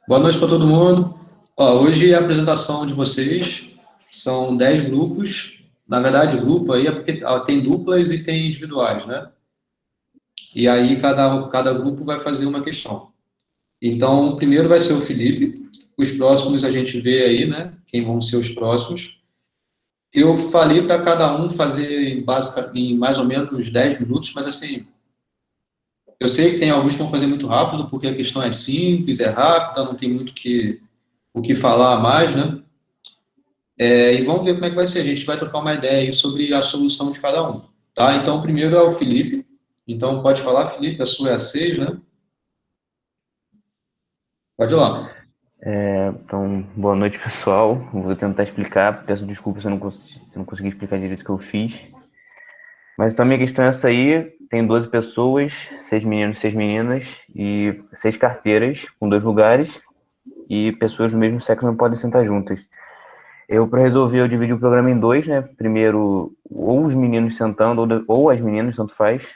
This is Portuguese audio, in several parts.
Boa noite para todo mundo. Hoje a apresentação de vocês são 10 grupos. Na verdade, grupo aí é porque tem duplas e tem individuais, né? E aí cada grupo vai fazer uma questão. Então, o primeiro vai ser o Felipe. Os próximos a gente vê aí, né? Quem vão ser os próximos. Eu falei para cada um fazer em mais ou menos 10 minutos, mas assim, eu sei que tem alguns que vão fazer muito rápido, porque a questão é simples, é rápida, não tem muito o que falar a mais, né? E vamos ver como é que vai ser. A gente vai trocar uma ideia aí sobre a solução de cada um, tá? Então, o primeiro é o Felipe. Então, pode falar, Felipe, a sua é a 6, né? Pode ir lá. Então, boa noite, pessoal. Vou tentar explicar. Peço desculpas se eu não consegui explicar direito o que eu fiz. Mas então, a minha questão é essa aí. Tem 12 pessoas, 6 meninos e 6 meninas, e 6 carteiras com 2 lugares, e pessoas do mesmo sexo não podem sentar juntas. Para resolver, eu dividi o programa em dois, né? Primeiro, ou os meninos sentando, ou as meninas, tanto faz.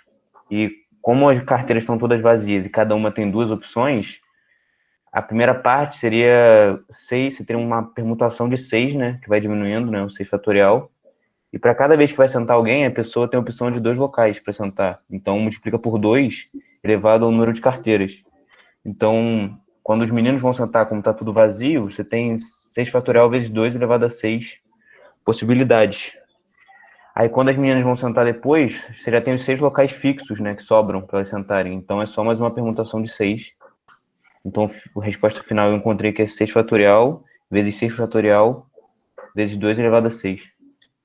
E como as carteiras estão todas vazias e cada uma tem 2 opções, a primeira parte seria 6, você tem uma permutação de 6, né? Que vai diminuindo, né? O 6 fatorial. E para cada vez que vai sentar alguém, a pessoa tem a opção de 2 locais para sentar. Então, multiplica por 2, elevado ao número de carteiras. Então, quando os meninos vão sentar, como está tudo vazio, você tem 6 fatorial vezes 2 elevado a 6 possibilidades. Aí, quando as meninas vão sentar depois, você já tem os 6 locais fixos, né? Que sobram para elas sentarem. Então, é só mais uma permutação de 6. Então, a resposta final eu encontrei que é 6 fatorial vezes 6 fatorial vezes 2 elevado a 6.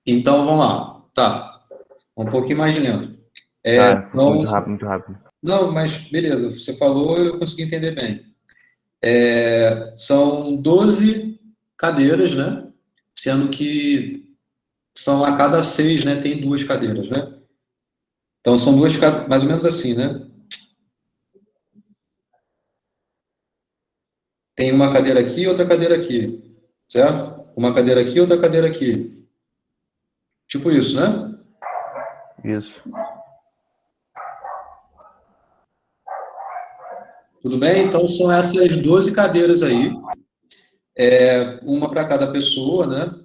Então, vamos lá. Tá. Um pouquinho mais lento. Muito rápido, muito rápido. Não, mas beleza. Você falou, eu consegui entender bem. São 12 cadeiras, né? Sendo que são a cada 6, né? Tem 2 cadeiras, né? Então, são 2, mais ou menos assim, né? Tem uma cadeira aqui e outra cadeira aqui, certo? Uma cadeira aqui e outra cadeira aqui. Tipo isso, né? Isso. Tudo bem? Então, são essas 12 cadeiras aí. Uma para cada pessoa, né?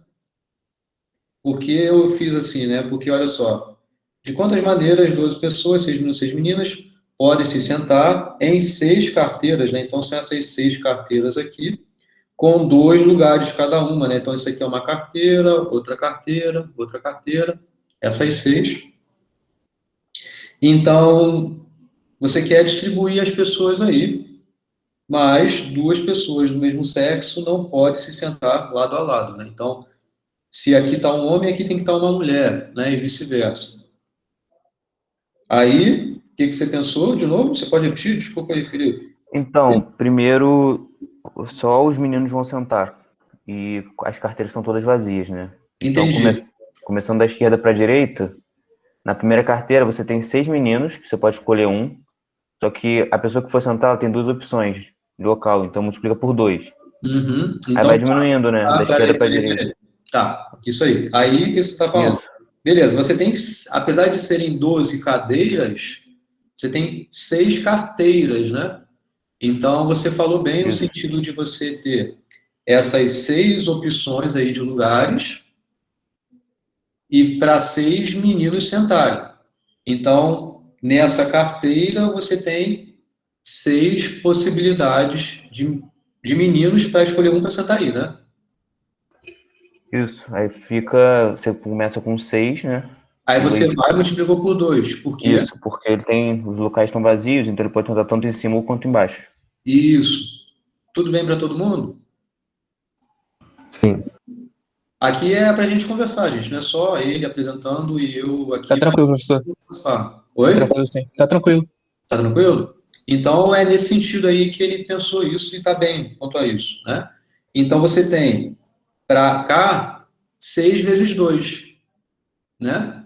Por que eu fiz assim, né? Porque, olha só, de quantas maneiras 12 pessoas, 6 meninos, 6 meninas, podem se sentar em 6 carteiras, né? Então, são essas 6 carteiras aqui, com 2 lugares cada uma, né? Então, isso aqui é uma carteira, outra carteira, essas 6. Então, você quer distribuir as pessoas aí, mas 2 pessoas do mesmo sexo não podem se sentar lado a lado, né? Então, se aqui está um homem, aqui tem que estar uma mulher, né? E vice-versa. Aí, o que você pensou de novo? Você pode repetir? Desculpa aí, Felipe. Então, primeiro, só os meninos vão sentar. E as carteiras estão todas vazias, né? Então, Entendi. começando da esquerda para a direita, na primeira carteira você tem 6 meninos, que você pode escolher um. Só que a pessoa que for sentar, ela tem 2 opções de local, então multiplica por 2. Uhum. Aí Então, vai diminuindo, né? Da esquerda para a direita. Tá, isso aí. Aí, o que você está falando? Isso. Beleza, você tem, apesar de serem 12 cadeiras, você tem 6 carteiras, né? Então, você falou bem no Isso. sentido de você ter essas 6 opções aí de lugares e para 6 meninos sentarem. Então, nessa carteira, você tem 6 possibilidades de meninos para escolher um para sentar aí, né? Isso. Aí fica. Você começa com 6, né? Aí E você aí, vai e multiplicou por 2. Por quê? isso, porque ele tem. Os locais estão vazios, então ele pode sentar tanto em cima quanto embaixo. Isso. Tudo bem para todo mundo? Sim. Aqui é para a gente conversar, gente. Não é só ele apresentando e eu aqui. Tá tranquilo, professor. Oi? Tá tranquilo, sim. Tá tranquilo. Tá tranquilo? Então, é nesse sentido aí que ele pensou isso e está bem quanto a isso, né? Então, você tem para cá 6 vezes 2, né?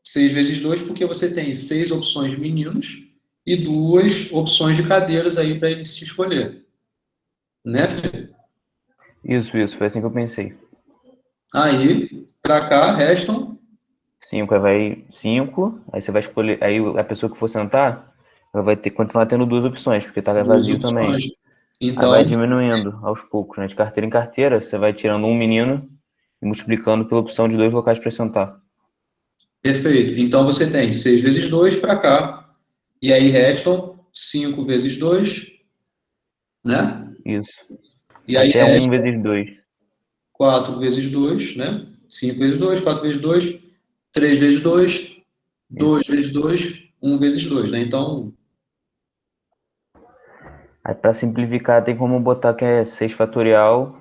6 vezes 2 porque você tem 6 opções de meninos e 2 opções de cadeiras aí para ele se escolher, né, Felipe? Isso, foi assim que eu pensei. Aí, para cá, restam 5, aí vai 5, aí você vai escolher. Aí a pessoa que for sentar ela vai ter que continuar tendo 2 opções, porque tá Duas vazio também. opções. Aí Então, vai diminuindo aos poucos, né? De carteira em carteira, você vai tirando um menino e multiplicando pela opção de 2 locais para sentar. perfeito. Então, você tem 6 vezes 2 para cá, e aí restam 5 vezes 2, né? Isso. E aí Até 1 vezes 2. 4 vezes 2, né? 5 vezes 2, 4 vezes 2, 3 vezes 2, 2 Isso. vezes 2, 1 vezes 2, né? Então, Aí para simplificar, tem como botar que é 6 fatorial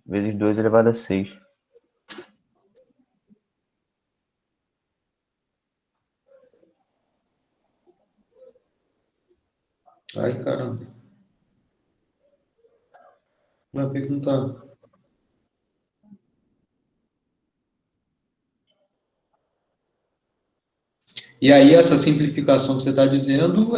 vezes 2 elevado a 6. ai, caramba. Mas por que não tá? E aí, essa simplificação que você está dizendo,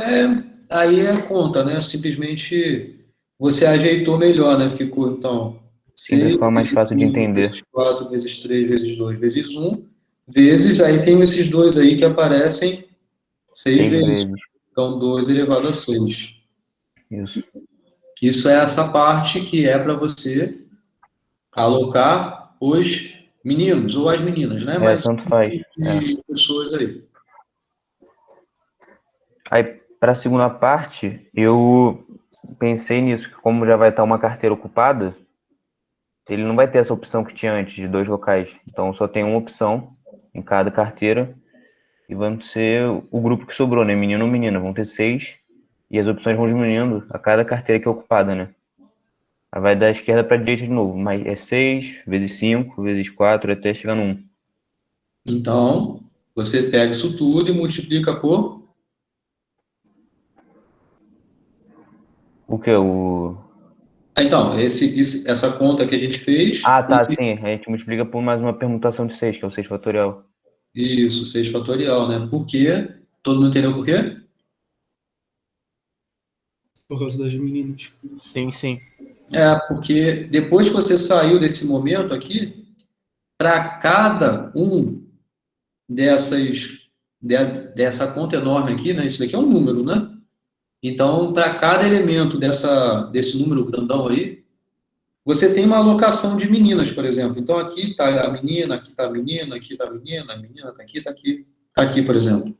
aí é conta, né? Simplesmente você ajeitou melhor, né? Ficou, então, Sim, para 6 ficar mais vezes fácil de 5 vezes entender. 4 vezes 3 vezes 2 vezes 1, vezes, aí tem esses dois aí que aparecem 6 6 vezes. vezes. Então, 2 elevado a 6. Isso. Isso é essa parte que é para você alocar os meninos ou as meninas, né? É, Mas tanto faz. É. de pessoas aí. Aí, para a segunda parte, eu pensei nisso, que como já vai estar uma carteira ocupada, ele não vai ter essa opção que tinha antes, de 2 locais. Então, só tem uma opção em cada carteira, e vão ser o grupo que sobrou, né? Menino ou menina. Vão ter 6, e as opções vão diminuindo a cada carteira que é ocupada, né? Aí vai da esquerda para a direita de novo, mas é 6 vezes 5 vezes 4 até chegar no 1. Então, você pega isso tudo e multiplica por. O que? Então, essa conta que a gente fez, Ah, tá, sim. A gente multiplica por mais uma permutação de 6, que é o 6 fatorial. isso, 6 fatorial, né? Por quê? Todo mundo entendeu por quê? Por causa das meninas. Sim, sim. Porque depois que você saiu desse momento aqui, para cada um dessas, dessa conta enorme aqui, né? Isso daqui é um número, né? Então, para cada elemento desse número grandão aí, você tem uma alocação de meninas, por exemplo. Então, aqui está a menina, aqui está a menina, aqui está a menina está aqui, por exemplo.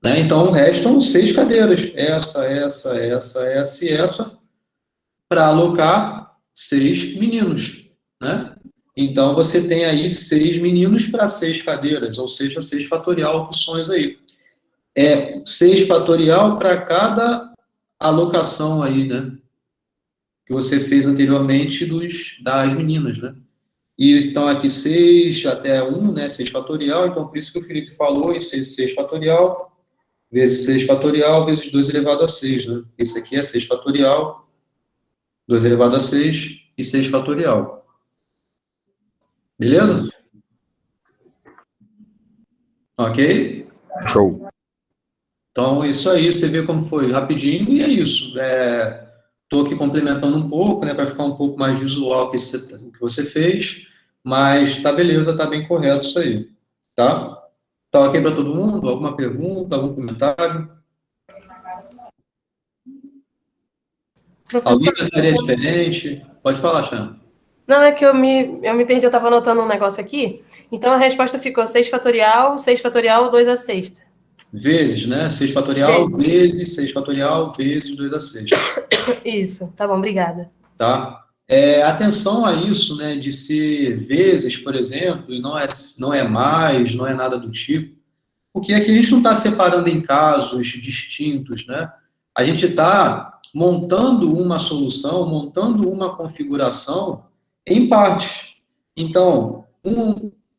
Né? Então, restam 6 cadeiras. Essa e essa, para alocar 6 meninos. Né? Então, você tem aí 6 meninos para 6 cadeiras, ou seja, 6 fatorial opções aí. 6 fatorial para cada alocação aí, né? Que você fez anteriormente das meninas, né? E estão aqui 6 até 1, né? 6 fatorial, então por isso que o Felipe falou em 6 fatorial, vezes 6 fatorial, vezes 2 elevado a 6, né? Esse aqui é 6 fatorial, 2 elevado a 6 e 6 fatorial. Beleza? Isso. Ok? Show. Então, isso aí, você vê como foi rapidinho, e é isso. Estou aqui complementando um pouco, né, para ficar um pouco mais visual o que você fez, mas tá beleza, tá bem correto isso aí. Tá? Tá ok para todo mundo? Alguma pergunta, algum comentário? Alguém Professor, pensaria diferente? Pode falar, Chan. não, é que eu me perdi, eu estava anotando um negócio aqui. Então a resposta ficou 6 fatorial, 2 a sexta. Vezes, né? 6 fatorial, vezes 6 fatorial, vezes 2 a 6. Isso, tá bom, obrigada. Tá? Atenção a isso, né, de ser vezes, por exemplo, e não é mais, não é nada do tipo, porque aqui a gente não está separando em casos distintos, né? A gente está montando uma solução, montando uma configuração em partes. Então,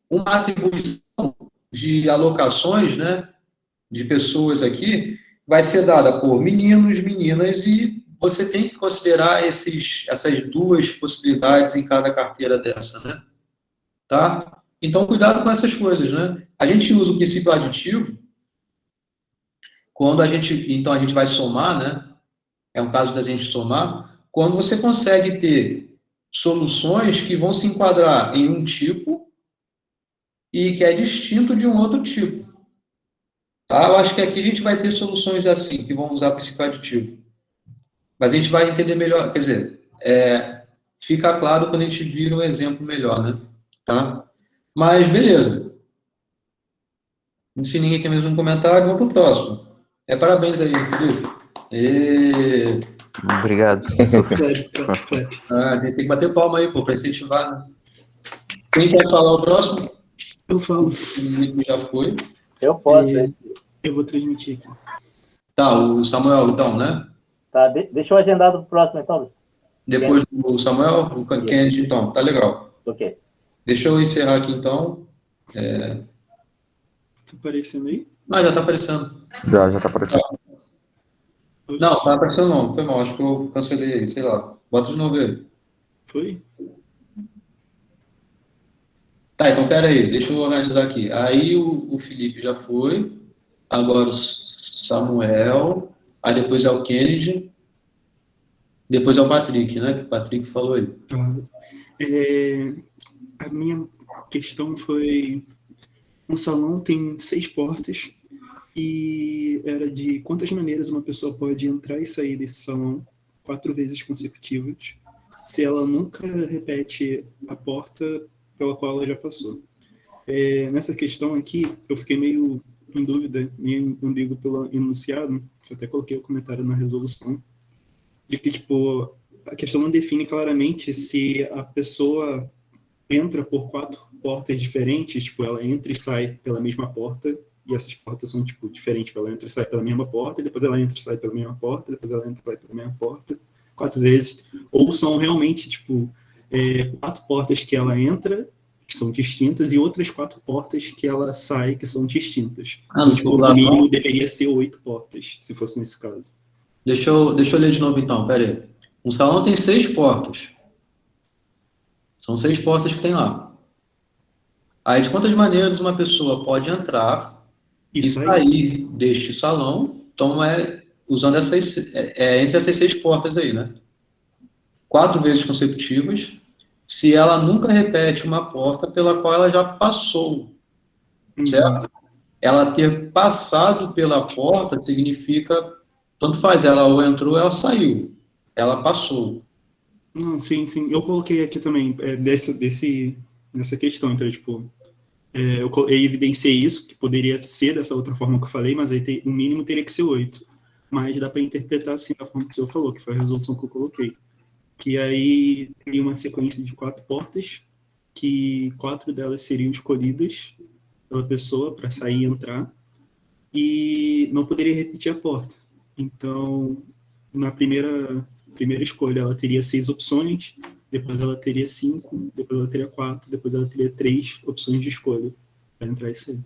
uma atribuição de alocações, né, de pessoas aqui, vai ser dada por meninos, meninas, e você tem que considerar essas duas possibilidades em cada carteira dessa, né? Tá? Então, cuidado com essas coisas, né? A gente usa o princípio aditivo quando então a gente vai somar, né? É um caso da gente somar, quando você consegue ter soluções que vão se enquadrar em um tipo e que é distinto de um outro tipo. Tá? Eu acho que aqui a gente vai ter soluções assim, que vão usar princípio aditivo. Mas a gente vai entender melhor, quer dizer, fica claro quando a gente vira um exemplo melhor, né? Tá? Mas, beleza. Se ninguém quer mais um comentário, vamos pro próximo. Parabéns aí, Felipe. Obrigado. Tem que bater palma aí, pô, para incentivar, né? Quem quer falar o próximo? Eu falo. O Felipe já foi. Eu posso. Eu vou transmitir aqui. Tá, o Samuel, então, né? Tá, deixa eu agendar do próximo, então. Depois do Samuel, o Kennedy, então. Tá legal. Ok. Deixa eu encerrar aqui, então. Tá aparecendo aí? Ah, já tá aparecendo. Já tá aparecendo. Não, tá aparecendo não. Foi mal, acho que eu cancelei aí, sei lá. Bota de novo aí. Foi? Tá, então pera aí, deixa eu organizar aqui. Aí o Felipe já foi, agora o Samuel, aí depois é o Kennedy, depois é o Patrick, né? Que o Patrick falou aí. Tá. A minha questão foi: um salão tem 6 portas e era de quantas maneiras uma pessoa pode entrar e sair desse salão 4 vezes consecutivas, se ela nunca repete a porta pela qual ela já passou. Nessa questão aqui, eu fiquei meio em dúvida, meio ambíguo pelo enunciado, que eu até coloquei o comentário na resolução, de que, tipo, a questão não define claramente se a pessoa entra por 4 portas diferentes, tipo, ela entra e sai pela mesma porta, e essas portas são, tipo, diferentes, ela entra e sai pela mesma porta, e depois ela entra e sai pela mesma porta, depois ela entra e sai pela mesma porta, 4 vezes, ou são realmente, tipo, 4 portas que ela entra, que são distintas, e outras 4 portas que ela sai, que são distintas. Então, tipo, no mínimo deveria ser 8 portas, se fosse nesse caso. Deixa eu ler de novo então, pera aí. Um salão tem 6 portas. São 6 portas que tem lá. Aí, de quantas maneiras uma pessoa pode entrar e sair deste salão? Então, usando entre essas 6 portas aí, né? 4 vezes consecutivas, se ela nunca repete uma porta pela qual ela já passou, certo? Ela ter passado pela porta significa, tanto faz, ela ou entrou ou ela saiu, ela passou. Não, sim. Eu coloquei aqui também, nessa questão, então, tipo, eu evidenciei isso, que poderia ser dessa outra forma que eu falei, mas aí o mínimo teria que ser 8. Mas dá para interpretar assim, da forma que o senhor falou, que foi a resolução que eu coloquei. Que aí teria uma sequência de 4 portas, que 4 delas seriam escolhidas pela pessoa para sair e entrar, e não poderia repetir a porta. Então, na primeira escolha, ela teria 6 opções, depois ela teria 5, depois ela teria 4, depois ela teria 3 opções de escolha para entrar e sair.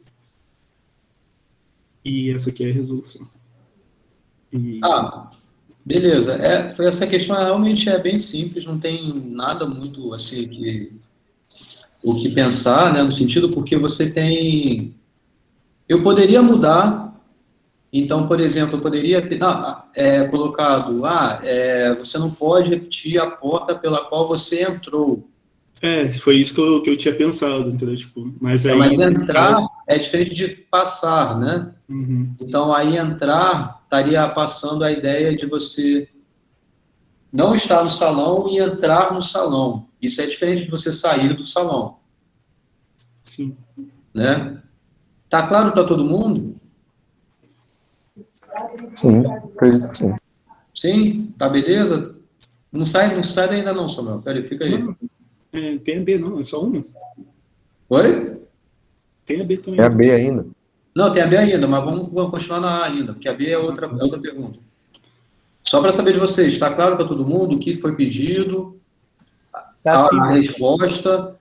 E essa aqui é a resolução. Beleza. Essa questão realmente é bem simples, não tem nada muito assim o que pensar, né, no sentido porque você tem... Eu poderia mudar, então, por exemplo, eu poderia ter colocado, você não pode repetir a porta pela qual você entrou. Foi isso que eu tinha pensado, entendeu? Tipo, mas aí... Mas entrar é diferente de passar, né? Uhum. Então, aí entrar estaria passando a ideia de você não estar no salão e entrar no salão. Isso é diferente de você sair do salão. Sim. Né? Tá claro para todo mundo? Sim, acredito que sim. Sim? Tá beleza? Não sai ainda não, Samuel. Peraí, fica aí. Não, tem a B não, é só uma. Oi? Tem a B também. É a B ainda. Não, tem a B ainda, mas vamos continuar na A ainda, porque a B é outra pergunta. Só para saber de vocês, está claro para todo mundo o que foi pedido? A resposta?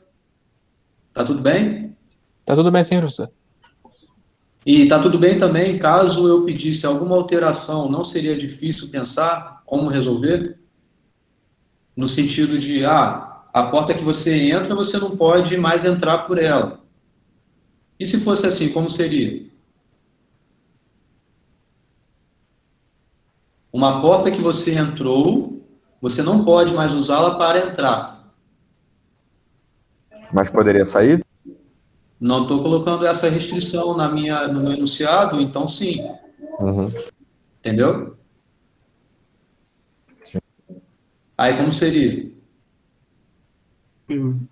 Tá tudo bem? Tá tudo bem sim, professor. E tá tudo bem também, caso eu pedisse alguma alteração, não seria difícil pensar como resolver? No sentido de, a porta que você entra, você não pode mais entrar por ela. E se fosse assim, como seria? Uma porta que você entrou, você não pode mais usá-la para entrar. Mas poderia sair? Não estou colocando essa restrição no meu enunciado, então sim. Uhum. Entendeu? Sim. Aí como seria?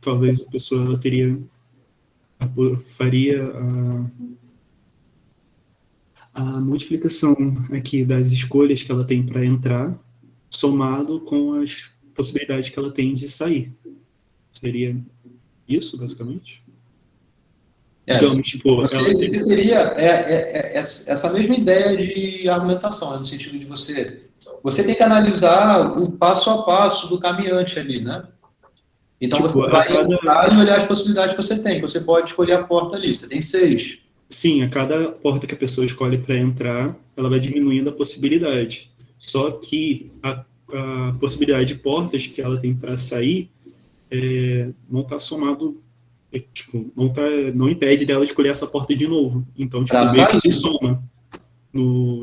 Talvez a pessoa ela faria a multiplicação aqui das escolhas que ela tem para entrar, somado com as possibilidades que ela tem de sair. Seria isso, basicamente? Digamos, tipo, você teria essa mesma ideia de argumentação, né, no sentido de você tem que analisar o passo a passo do caminhante ali, né? Então tipo, você vai entrar e olhar as possibilidades que você tem. Você pode escolher a porta ali, você tem 6. Sim, a cada porta que a pessoa escolhe para entrar, ela vai diminuindo a possibilidade. Só que a possibilidade de portas que ela tem para sair não está somado, tipo, não impede dela escolher essa porta de novo. Então, tipo, meio que se soma.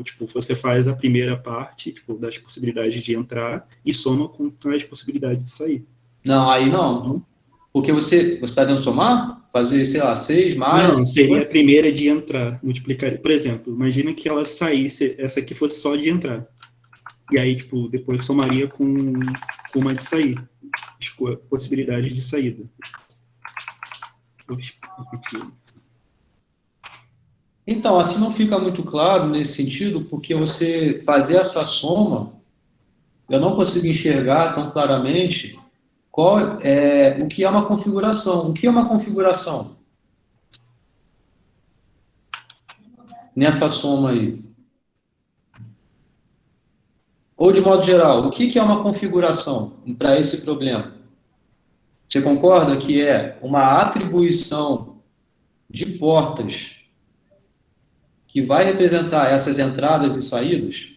Tipo, você faz a primeira parte, tipo, das possibilidades de entrar e soma com as possibilidades de sair. Não, aí não. Porque você está tentando somar? Fazer, sei lá, 6 mais... Não, seria a primeira de entrar, multiplicar. Por exemplo, imagina que ela saísse, essa aqui fosse só de entrar. E aí, tipo, depois somaria com uma de sair. Tipo, a possibilidade de saída. Então, assim não fica muito claro nesse sentido, porque você fazer essa soma, eu não consigo enxergar tão claramente o que é uma configuração. O que é uma configuração? Nessa soma aí. Ou, de modo geral, o que é uma configuração para esse problema? Você concorda que é uma atribuição de portas que vai representar essas entradas e saídas?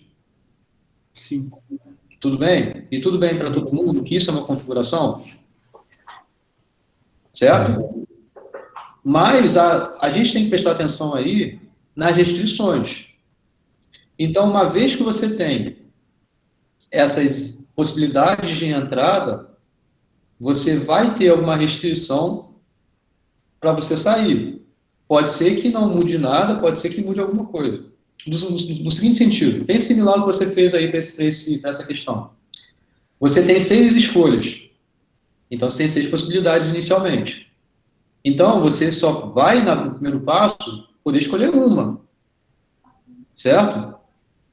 Sim. Tudo bem? E tudo bem para todo mundo que isso é uma configuração? Certo? Mas a gente tem que prestar atenção aí nas restrições. Então, uma vez que você tem essas possibilidades de entrada, você vai ter alguma restrição para você sair. Pode ser que não mude nada, pode ser que mude alguma coisa. No seguinte sentido, bem similar ao que você fez aí para essa questão. Você tem 6 escolhas. Então, você tem 6 possibilidades inicialmente. Então, você só vai, no primeiro passo, poder escolher uma. Certo?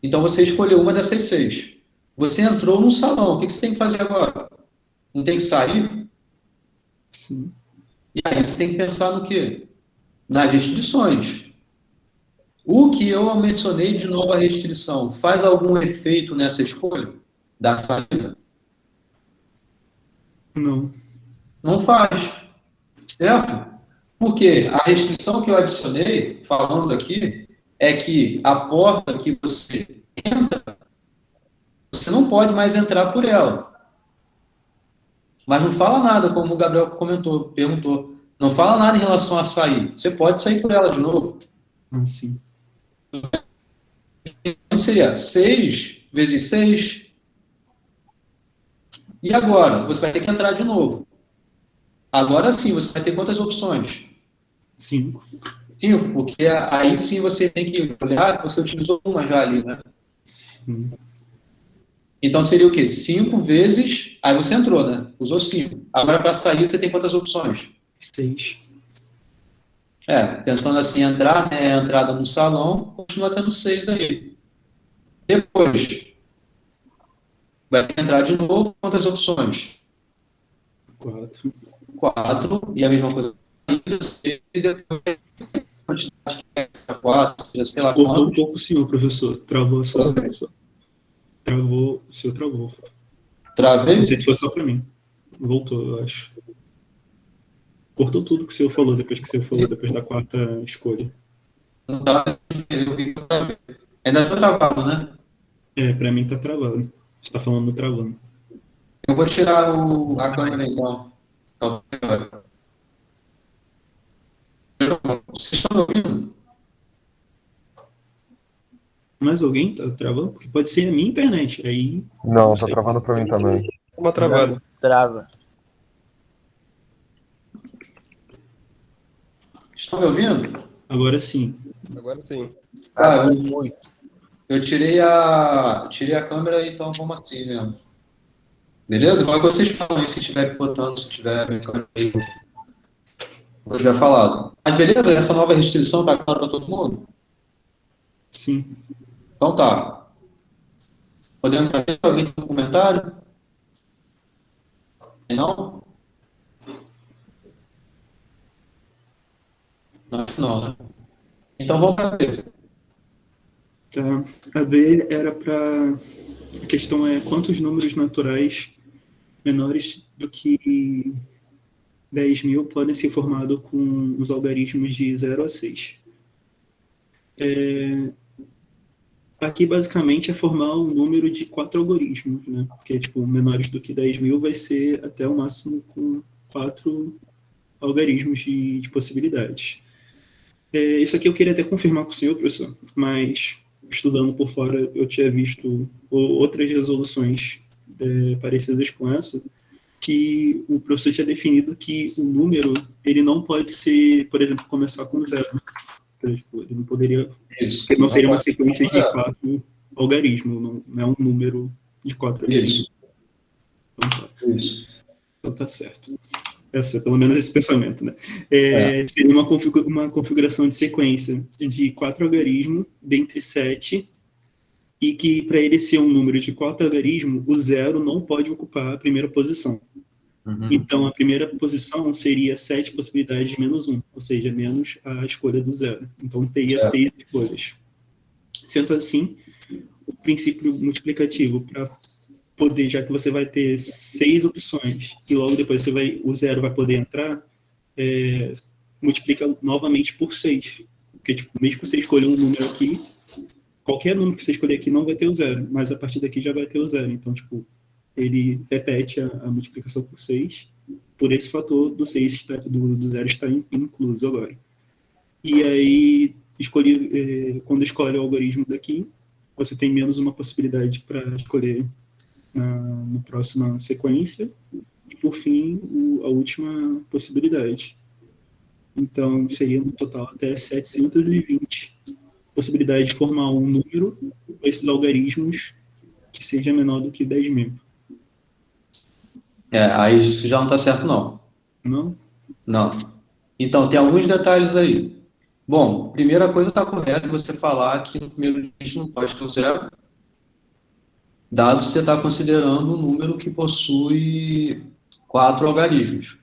Então, você escolheu uma dessas 6. Você entrou no salão. O que você tem que fazer agora? Não tem que sair? Sim. E aí você tem que pensar no quê? Nas restrições. O que eu mencionei de nova restrição faz algum efeito nessa escolha da saída? Não. Não faz. Certo? Porque a restrição que eu adicionei, falando aqui, é que a porta que você entra, você não pode mais entrar por ela. Mas não fala nada, como o Gabriel perguntou. Não fala nada em relação a sair. Você pode sair por ela de novo. Ah, sim. Então seria 6 vezes 6. E agora? Você vai ter que entrar de novo. Agora sim, você vai ter quantas opções? 5. 5, porque aí sim você tem que olhar, você utilizou uma já ali, né? Sim. Então seria o quê? 5 vezes, aí você entrou, né? Usou 5. Agora para sair você tem quantas opções? 6. Pensando assim, entrar, né? Entrada no salão, continua tendo 6 aí. Depois, vai ter que entrar de novo, quantas opções? 4. 4, e a mesma coisa. E depois, sei lá Cortou um quantos. pouco o senhor, professor. Travou a sua... Travou, o senhor travou. Travei? Não sei se foi só para mim. Voltou, eu acho. Cortou tudo que o senhor falou depois depois da 4ª escolha. Não tá, ainda está travado, né? Para mim tá travado. Você está falando travando. Eu vou tirar a câmera então. Vocês estão me ouvindo? Mas alguém tá travando? Porque pode ser a minha internet. Aí. Não, tá travando pra mim também. Uma travada. Trava. Estão me ouvindo? Agora sim. Agora sim. Ah, eu tirei a câmera, então vamos assim mesmo. Beleza? Qual é que vocês falam aí, se estiver picotando, se estiver brincando aí, eu já falado. Mas beleza? Essa nova restrição tá clara para todo mundo? Sim. Então tá. Podemos fazer? Alguém tem um comentário? Tem não? Não, né? Então vamos para ver. Tá. A B era para... A questão é quantos números naturais menores do que 10.000 podem ser formados com os algarismos de 0 a 6. Aqui, basicamente, é formar um número de 4 algoritmos, né? Porque, tipo, menores do que 10.000 vai ser até o máximo com 4 algarismos de possibilidades. Isso aqui eu queria até confirmar com o senhor, professor, mas estudando por fora eu tinha visto outras resoluções parecidas com essa, que o professor tinha definido que o número, ele não pode ser, por exemplo, começar com 0. Então, tipo, ele não poderia... Isso. Porque não seria uma sequência de 4 algarismos, não é um número de 4 algarismos. Isso. Então tá. Isso. Então tá certo. Pelo menos esse pensamento, né? Seria uma configuração de sequência de 4 algarismos dentre 7, e que para ele ser um número de 4 algarismos, o 0 não pode ocupar a primeira posição. Uhum. Então, a primeira posição seria 7 possibilidades de menos 1, ou seja, menos a escolha do 0. Então, teria 6 escolhas. Sendo assim, o princípio multiplicativo para poder, já que você vai ter 6 opções e logo depois o 0 vai poder entrar, multiplica novamente por 6. Porque, tipo, mesmo que você escolha um número aqui, qualquer número que você escolher aqui não vai ter o 0, mas a partir daqui já vai ter o 0. Então, tipo, ele repete a multiplicação por 6, por esse fator do 6 do 0 estar incluso agora. E aí, quando escolhe o algoritmo daqui, você tem menos uma possibilidade para escolher na próxima sequência, e por fim, a última possibilidade. Então, seria no total até 720 possibilidades de formar um número com esses algarismos que seja menor do que 10.000. Aí isso já não está certo, não. Não? Não. Então, tem alguns detalhes aí. Bom, primeira coisa está correta você falar que no primeiro dígito não pode ter o 0, dado que você está considerando um número que possui 4 algarismos.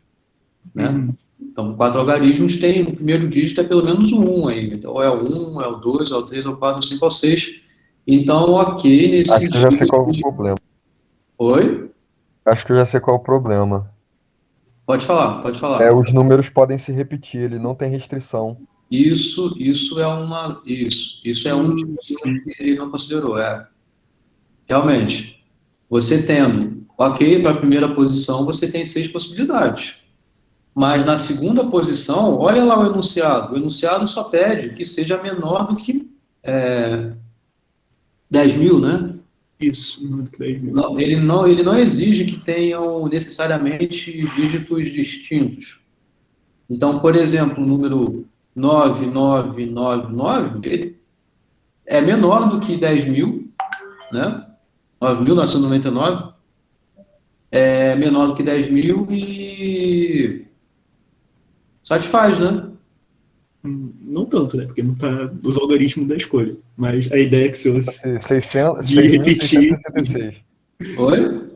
Né? Uhum. Então, 4 algarismos tem, no primeiro dígito é pelo menos um 1 aí. Então, ou é o 1, é o 2, é o 3, é o 4, é o 5, é o 6. Então, ok, nesse Acho que eu já sei qual é o problema. Oi? Acho que eu já sei qual é o problema. Pode falar, pode falar. Os números podem se repetir, ele não tem restrição. Isso é um tipo que ele não considerou. Realmente, você tendo ok para a primeira posição, você tem 6 possibilidades. Mas na segunda posição, olha lá o enunciado. O enunciado só pede que seja menor do que 10.000, né? Isso, menor do que 10.000. Não, ele não exige que tenham necessariamente dígitos distintos. Então, por exemplo, o número 9999, ele é menor do que 10.000, né? 9.999 é menor do que 10.000 e satisfaz, né? Não tanto, né? Porque não tá os algoritmos da escolha. Mas a ideia é que se você 6.666. Oi?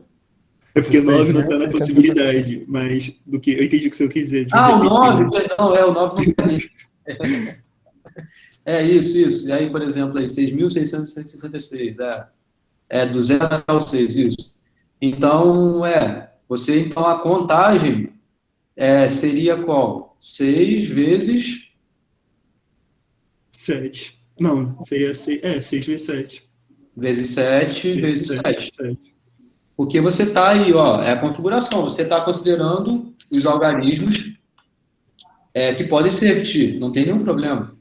É porque 9 não tá na 6.666. possibilidade, mas do que eu entendi o que o senhor quis dizer. O repetir, 9, né? perdão, o 9 não tá nisso. Isso. E aí, por exemplo, aí, 6.666, do 0 até o 6, isso. Então, a contagem seria qual? 6 vezes... 7. Não, seria 6 vezes 7. Vezes 7, vezes 7. 7. Porque você está aí, é a configuração, você está considerando os algarismos que podem se repetir, não tem nenhum problema.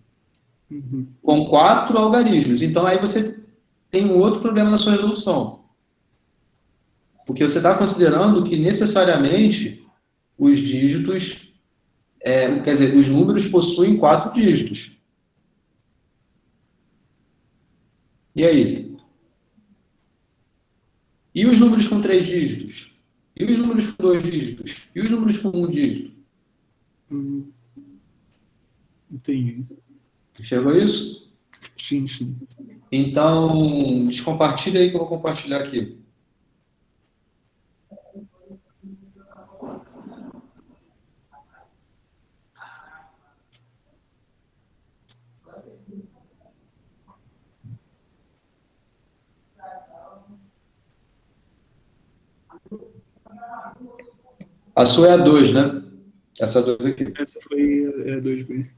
Uhum. Com 4 algarismos. Então, aí você tem um outro problema na sua resolução. Porque você está considerando que necessariamente os dígitos quer dizer, os números possuem 4 dígitos. E aí? E os números com 3 dígitos? E os números com 2 dígitos? E os números com 1 dígito? Entendi. Enxergou isso? Sim, sim. Então, descompartilha aí que eu vou compartilhar aqui. A sua é a 2, né? Essa 2 aqui. Essa foi a 2B.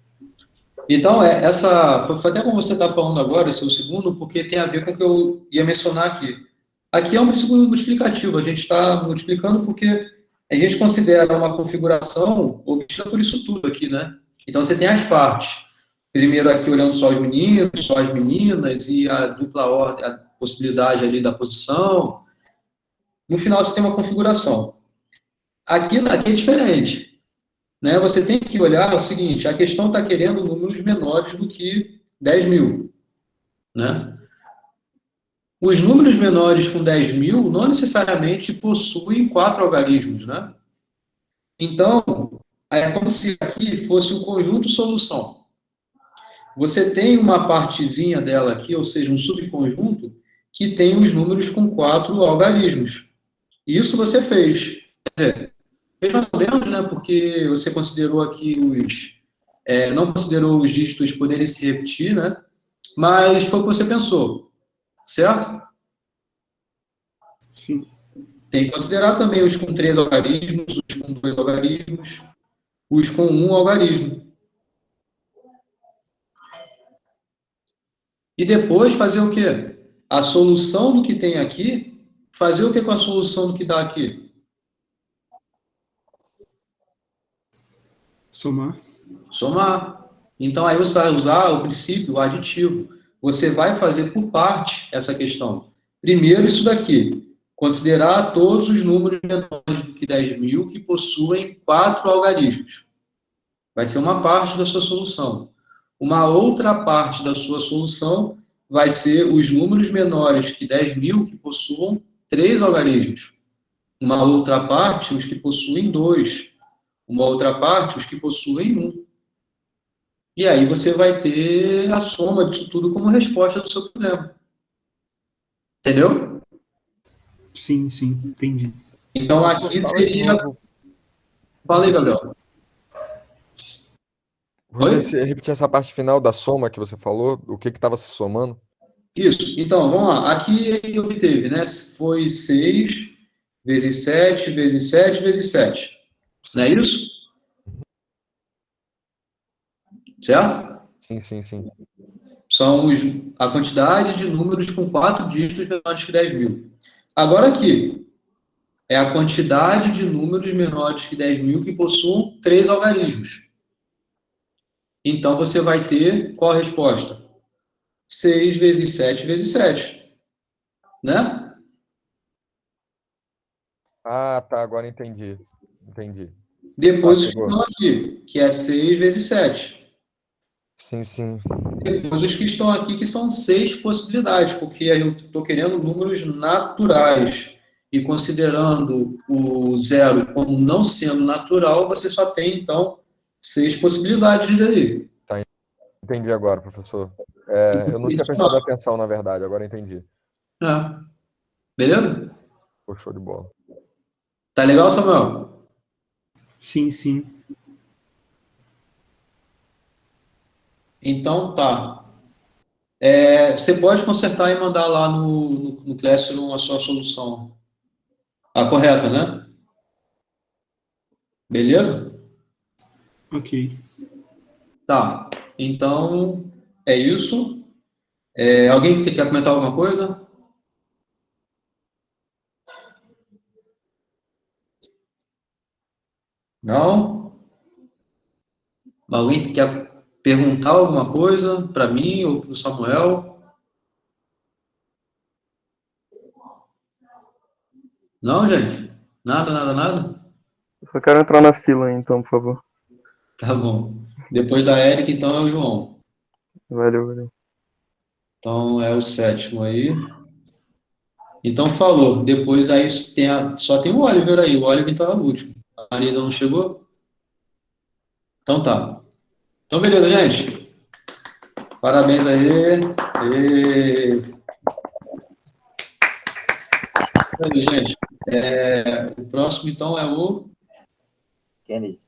Então, essa foi até como você está falando agora, esse é o segundo, porque tem a ver com o que eu ia mencionar aqui. Aqui é um princípio multiplicativo, a gente está multiplicando porque a gente considera uma configuração obtida por isso tudo aqui, né? Então, você tem as partes. Primeiro aqui olhando só os meninos, só as meninas, e a dupla ordem, a possibilidade ali da posição. No final, você tem uma configuração. Aqui é diferente. Né? Você tem que olhar o seguinte, a questão está querendo números menores do que 10.000. Né? Os números menores com 10.000 não necessariamente possuem 4 algarismos. Né? Então, é como se aqui fosse um conjunto solução. Você tem uma partezinha dela aqui, ou seja, um subconjunto, que tem os números com 4 algarismos. Isso você fez. Quer dizer, fez mais ou menos, né? Porque você considerou aqui não considerou os dígitos poderem se repetir, né? Mas foi o que você pensou, certo? Sim. Tem que considerar também os com 3 algarismos, os com 2 algarismos, os com 1 algarismo. E depois fazer o quê? A solução do que tem aqui, fazer o que com a solução do que dá aqui? Somar. Somar. Então, aí você vai usar o princípio aditivo. Você vai fazer por parte essa questão. Primeiro, isso daqui. Considerar todos os números menores do que 10.000 que possuem 4 algarismos. Vai ser uma parte da sua solução. Uma outra parte da sua solução vai ser os números menores que 10.000 que possuam 3 algarismos. Uma outra parte, os que possuem 2. Uma outra parte, os que possuem 1. E aí você vai ter a soma disso tudo como resposta do seu problema. Entendeu? Sim, sim, entendi. Então aqui seria... Fala aí, Gabriel. Você repetir essa parte final da soma que você falou, o que estava se somando? Isso. Então, vamos lá. Aqui ele obteve, né? Foi 6 vezes 7 vezes 7 vezes 7. Não é isso? Certo? Sim, sim, sim. São a quantidade de números com 4 dígitos menores que 10.000. Agora aqui, é a quantidade de números menores que 10.000 que possuam 3 algarismos. Então, você vai ter qual a resposta? 6 vezes 7 vezes 7. Né? Ah, tá, agora entendi. Entendi. Depois os que chegou. estão aqui, que é 6 vezes 7. Sim, sim. Depois os que estão aqui, que são 6 possibilidades, porque eu estou querendo números naturais. E considerando o zero como não sendo natural, você só tem, então, 6 possibilidades ali. Entendi agora, professor. Eu não tinha prestado atenção, na verdade, agora entendi. Beleza? Pô, show de bola. Tá legal, Samuel? Sim, sim. Então, tá. Você pode consertar e mandar lá no Classroom a sua solução. A correta, né? Beleza? Ok. Tá. Então, é isso. Alguém quer comentar alguma coisa? Não? Alguém quer perguntar alguma coisa para mim ou para o Samuel? Não, gente? Nada, nada, nada? Eu só quero entrar na fila aí, então, por favor. Tá bom. Depois da Érica, então, é o João. Valeu, valeu. Então, é o sétimo aí. Então, falou. Depois aí só tem o Oliver aí. O Oliver, então, é o último. A Maria ainda não chegou? Então, tá. Então, beleza, gente. Parabéns aí. E... Aí, gente. O próximo, então, é o... Kennedy.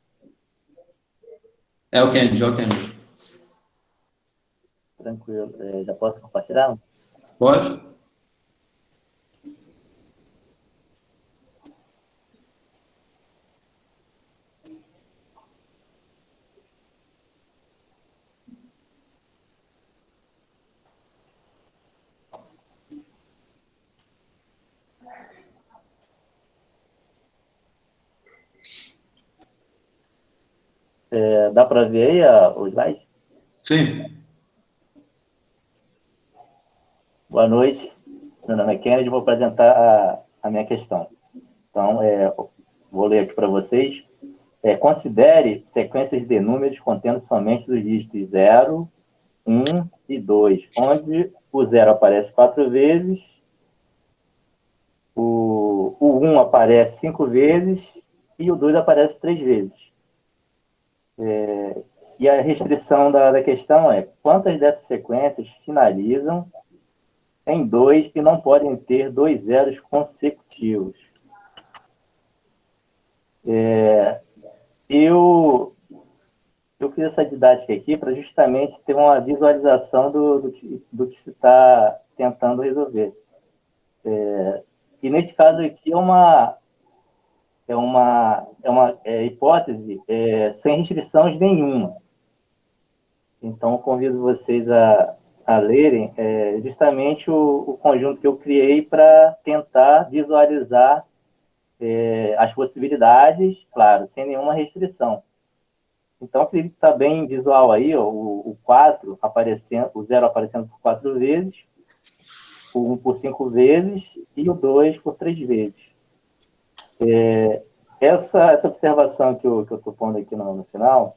É o Kennedy. Tranquilo. Já posso compartilhar? Pode? Dá para ver aí o slide? Sim. Boa noite. Meu nome é Kennedy, vou apresentar a minha questão. Então, vou ler aqui para vocês. Considere sequências de números contendo somente os dígitos 0, 1 e 2, onde o 0 aparece 4 vezes, o 1 aparece 5 vezes e o 2 aparece 3 vezes. E a restrição da questão é: quantas dessas sequências finalizam em 2 e não podem ter 2 zeros consecutivos? Eu fiz essa didática aqui para justamente ter uma visualização do que se está tentando resolver. E neste caso aqui é uma hipótese sem restrições nenhuma. Então, convido vocês a lerem justamente o conjunto que eu criei para tentar visualizar as possibilidades, claro, sem nenhuma restrição. Então, acredito que está bem visual aí, ó, o 4 aparecendo, o 0 aparecendo por 4 vezes, o 1 por 5 vezes e o 2 por 3 vezes. Essa observação que eu estou pondo aqui no final,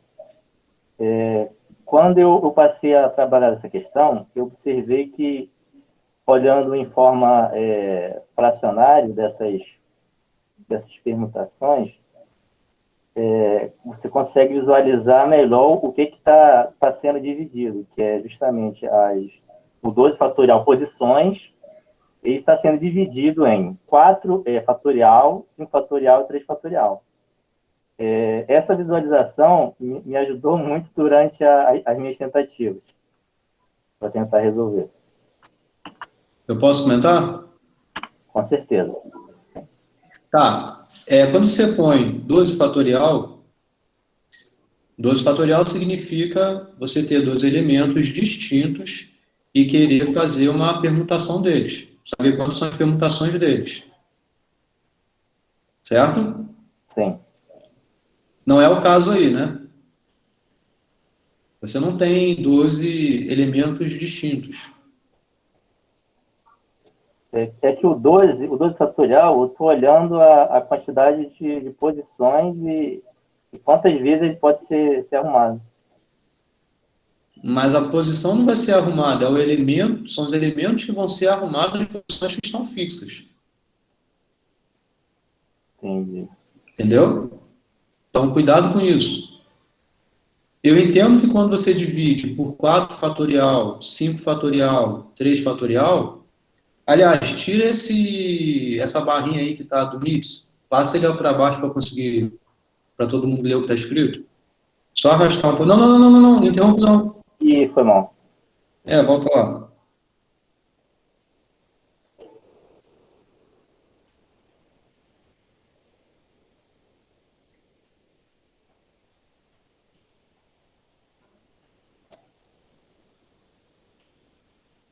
quando eu passei a trabalhar essa questão, eu observei que, olhando em forma fracionária dessas permutações, você consegue visualizar melhor o que está sendo dividido, que é justamente o 12 fatorial posições, ele está sendo dividido em 4 fatorial, 5 fatorial e 3 fatorial. Essa visualização me ajudou muito durante as minhas tentativas, para tentar resolver. Eu posso comentar? Com certeza. Tá. Quando você põe 12 fatorial significa você ter dois elementos distintos e querer fazer uma permutação deles. Saber quantas são as permutações deles. Certo? Sim. Não é o caso aí, né? Você não tem 12 elementos distintos. É que o 12 fatorial, eu estou olhando a quantidade de posições e quantas vezes ele pode ser arrumado. Mas a posição não vai ser arrumada, são os elementos que vão ser arrumados nas posições que estão fixas. Entendi. Entendeu? Então, cuidado com isso. Eu entendo que quando você divide por 4 fatorial, 5 fatorial, 3 fatorial, aliás, tira essa barrinha aí que está do MIPS, passa ele para baixo para todo mundo ler o que está escrito. Só arrastar um pouco. Não interrompa não. E foi mal. Volta lá.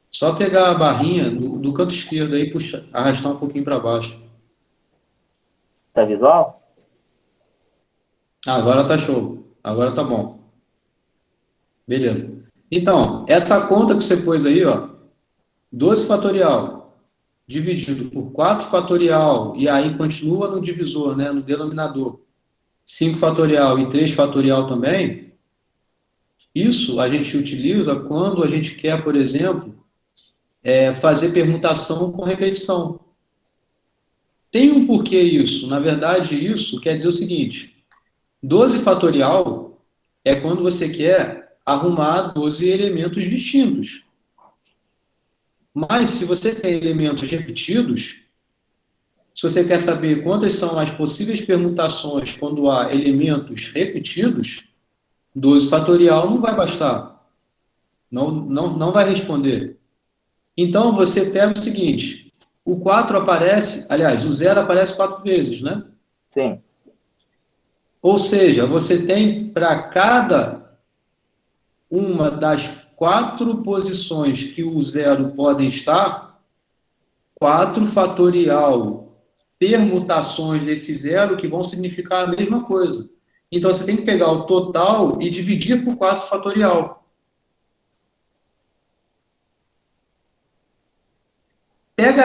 Só pegar a barrinha do canto esquerdo aí e arrastar um pouquinho para baixo. Tá visual? Agora tá show. Agora tá bom. Beleza. Então, essa conta que você pôs aí, ó, 12 fatorial dividido por 4 fatorial, e aí continua no divisor, né, no denominador. 5 fatorial e 3 fatorial também, isso a gente utiliza quando a gente quer, por exemplo, fazer permutação com repetição. Tem um porquê isso. Na verdade, isso quer dizer o seguinte: 12 fatorial é quando você quer arrumar 12 elementos distintos. Mas se você tem elementos repetidos, se você quer saber quantas são as possíveis permutações quando há elementos repetidos, 12 fatorial não vai bastar. Não vai responder. Então, você pega o seguinte: o 4 aparece, aliás, o 0 aparece 4 vezes, né? Sim. Ou seja, você tem para cada uma das 4 posições que o 0 pode estar, 4 fatorial permutações desse 0 que vão significar a mesma coisa. Então, você tem que pegar o total e dividir por 4 fatorial. Pega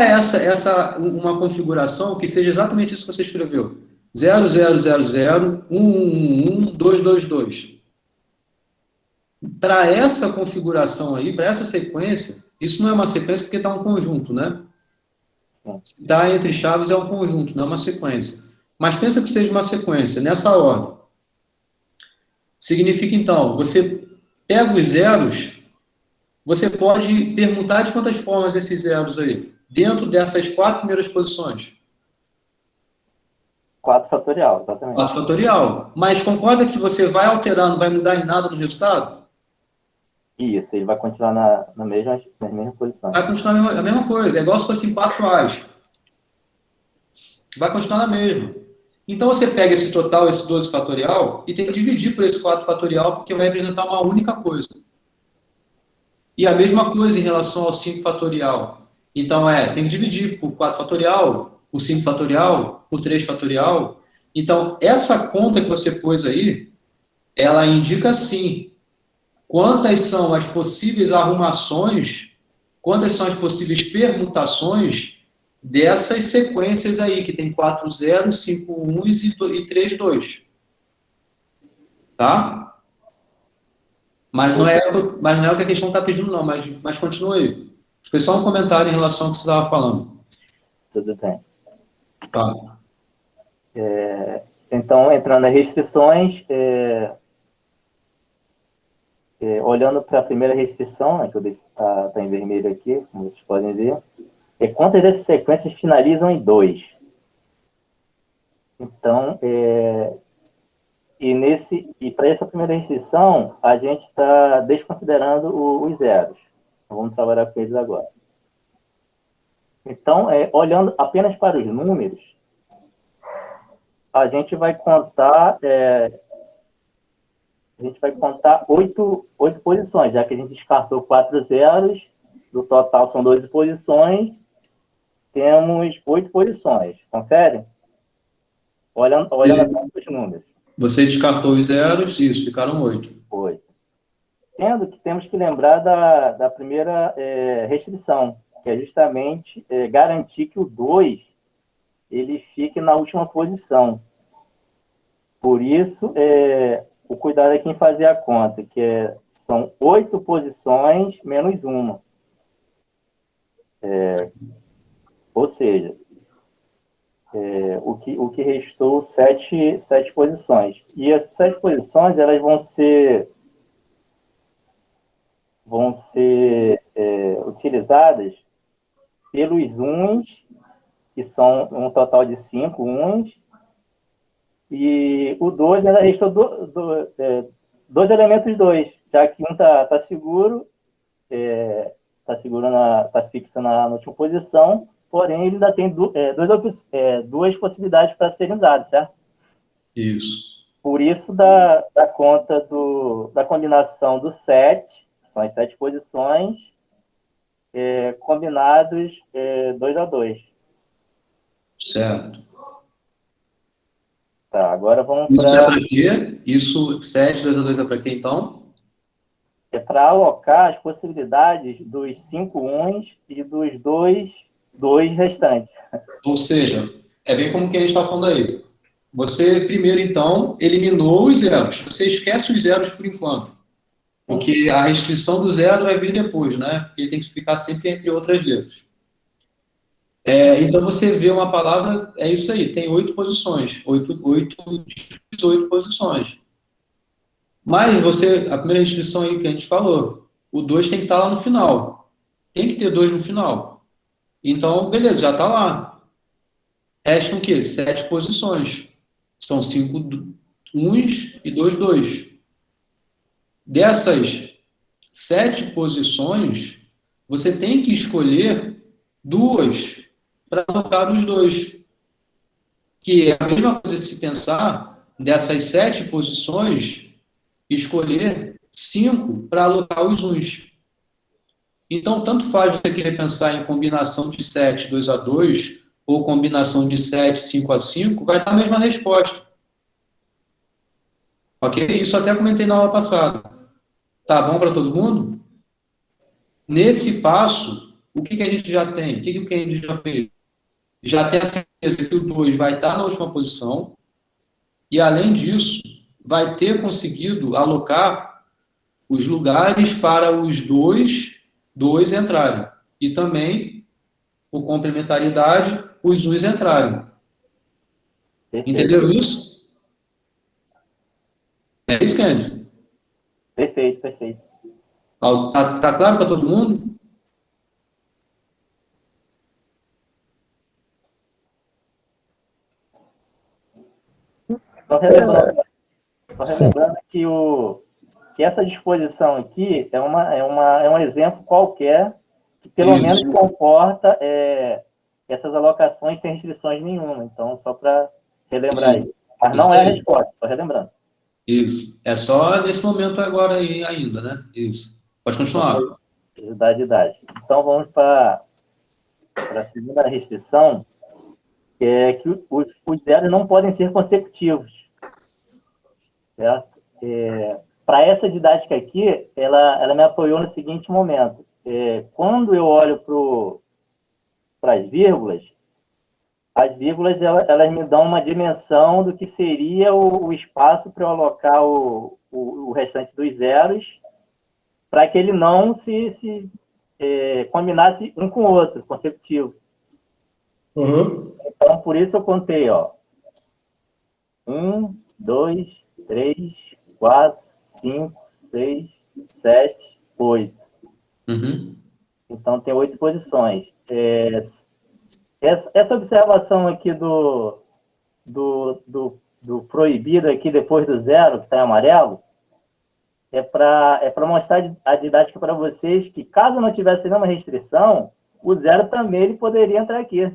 uma configuração que seja exatamente isso que você escreveu. 0, 0, 0, 0, 1, 1, 1, 2, 2, 2. Para essa configuração aí, para essa sequência, isso não é uma sequência porque está um conjunto, né? Está entre chaves é um conjunto, não é uma sequência. Mas pensa que seja uma sequência, nessa ordem. Significa, então, você pega os zeros, você pode permutar de quantas formas esses zeros aí? Dentro dessas 4 primeiras posições. 4 fatorial, exatamente. 4 fatorial. Mas concorda que você vai alterar, não vai mudar em nada no resultado? Isso, ele vai continuar na mesma posição. Vai continuar a mesma coisa. É igual se fossem 4 A's. Vai continuar na mesma. Então, você pega esse total, esse 12 fatorial, e tem que dividir por esse 4 fatorial, porque vai representar uma única coisa. E a mesma coisa em relação ao 5 fatorial. Então, tem que dividir por 4 fatorial, por 5 fatorial, por 3 fatorial. Então, essa conta que você pôs aí, ela indica, sim, quantas são as possíveis arrumações, quantas são as possíveis permutações dessas sequências aí, que tem 4 zeros, 5 1s e 3 2. Tá? Mas não é o que a questão está pedindo, não, mas continua aí. Foi só um comentário em relação ao que você estava falando. Tudo bem. Tá. Então, entrando nas restrições, olhando para a primeira restrição, né, que eu está em vermelho aqui, como vocês podem ver, quantas dessas sequências finalizam em 2? Então, e para essa primeira restrição, a gente está desconsiderando os zeros. Então, vamos trabalhar com eles agora. Então, olhando apenas para os números, a gente vai contar 8 posições, já que a gente descartou 4 zeros, do total são 12 posições, temos 8 posições. Confere? Olhando apenas os números. Você descartou os zeros, isso, ficaram 8. 8. Sendo que temos que lembrar da primeira restrição, que é justamente garantir que o 2 ele fique na última posição. Por isso, o cuidado aqui em fazer a conta, que são 8 posições menos 1. Ou seja, o que restou 7 posições. E essas 7 posições elas vão ser utilizadas pelos uns, que são um total de 5 uns, e o 2 ainda restou 2 elementos 2, já que um está seguro, está fixo na última posição, porém ele ainda tem duas possibilidades para serem usados, certo? Isso. Por isso, da conta da combinação do 7, são as 7 posições, combinados 2 a 2. Certo. Tá, agora vamos para... Isso é para quê? Isso, 7, 2 a 2 é para quê, então? É para alocar as possibilidades dos 5 uns e dos 2 restantes. Ou seja, é bem como que a gente está falando aí. Você primeiro, então, eliminou os zeros. Você esquece os zeros por enquanto. Porque a restrição do zero vai vir depois, né? Porque ele tem que ficar sempre entre outras letras. Então, você vê uma palavra, é isso aí, tem 8 posições. 8 posições. Mas a primeira restrição aí que a gente falou, o 2 tem que estar lá no final. Tem que ter 2 no final. Então, beleza, já está lá. Restam o quê? 7 posições. São 5 uns e 2 dois. Dessas 7 posições, você tem que escolher 2 para alocar os 2. Que é a mesma coisa de se pensar, dessas 7 posições, escolher 5 para alocar os uns. Então, tanto faz você querer pensar em combinação de 7, 2 a 2, ou combinação de 7, 5 a 5, vai dar a mesma resposta. Ok? Isso até comentei na aula passada. Tá bom para todo mundo? Nesse passo, o que a gente já tem? O que a gente já fez? Já tem a certeza que o 2 vai estar na última posição, e além disso, vai ter conseguido alocar os lugares para os dois entrarem. E também, por complementaridade, os uns entrarem. Perfeito. Entenderam isso? É isso, Candy? Perfeito, perfeito. Tá claro para todo mundo? Só relembrando que essa disposição aqui é um exemplo qualquer que pelo Isso. menos comporta essas alocações sem restrições nenhuma. Então, só para relembrar isso. Mas não Isso é a aí. resposta, só relembrando. Isso. É só nesse momento agora aí ainda, né? Isso. Pode continuar. Da didática. Então, vamos para a segunda restrição, que é que os zeros não podem ser consecutivos. Certo? Para essa didática aqui, ela me apoiou no seguinte momento. Quando eu olho para as vírgulas elas me dão uma dimensão do que seria o espaço para eu alocar o restante dos zeros, para que ele não se combinasse um com o outro, consecutivo. Uhum. Então, por isso eu contei, ó. 1, 2, 3, 4, 5, 6, 7, 8. Uhum. Então, tem 8 posições. Essa observação aqui do proibido aqui depois do zero, que está em amarelo, é para mostrar a didática para vocês que, caso não tivesse nenhuma restrição, o zero também ele poderia entrar aqui.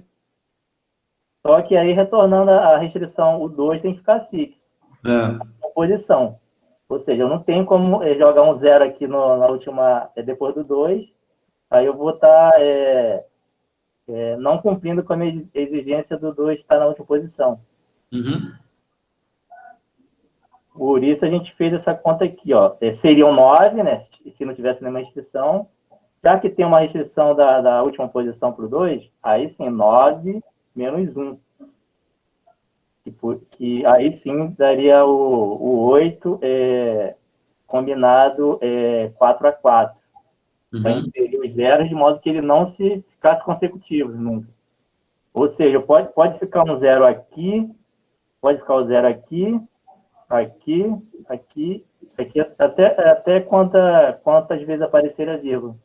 Só que aí, retornando a restrição, o 2 tem que ficar fixo. Posição. Ou seja, eu não tenho como jogar um zero aqui na última, depois do 2, aí eu vou estar não cumprindo com a minha exigência do 2 estar na última posição. Uhum. Por isso a gente fez essa conta aqui, ó. Seriam 9, né? Se não tivesse nenhuma restrição. Já que tem uma restrição da última posição para o 2, aí sim, 9 menos 1. Que aí sim daria o 8 combinado 4 a 4. Para inserir os zeros de modo que ele não se ficasse consecutivo nunca. Ou seja, pode ficar um zero aqui, pode ficar o zero aqui, aqui, até quantas vezes aparecer a vírgula.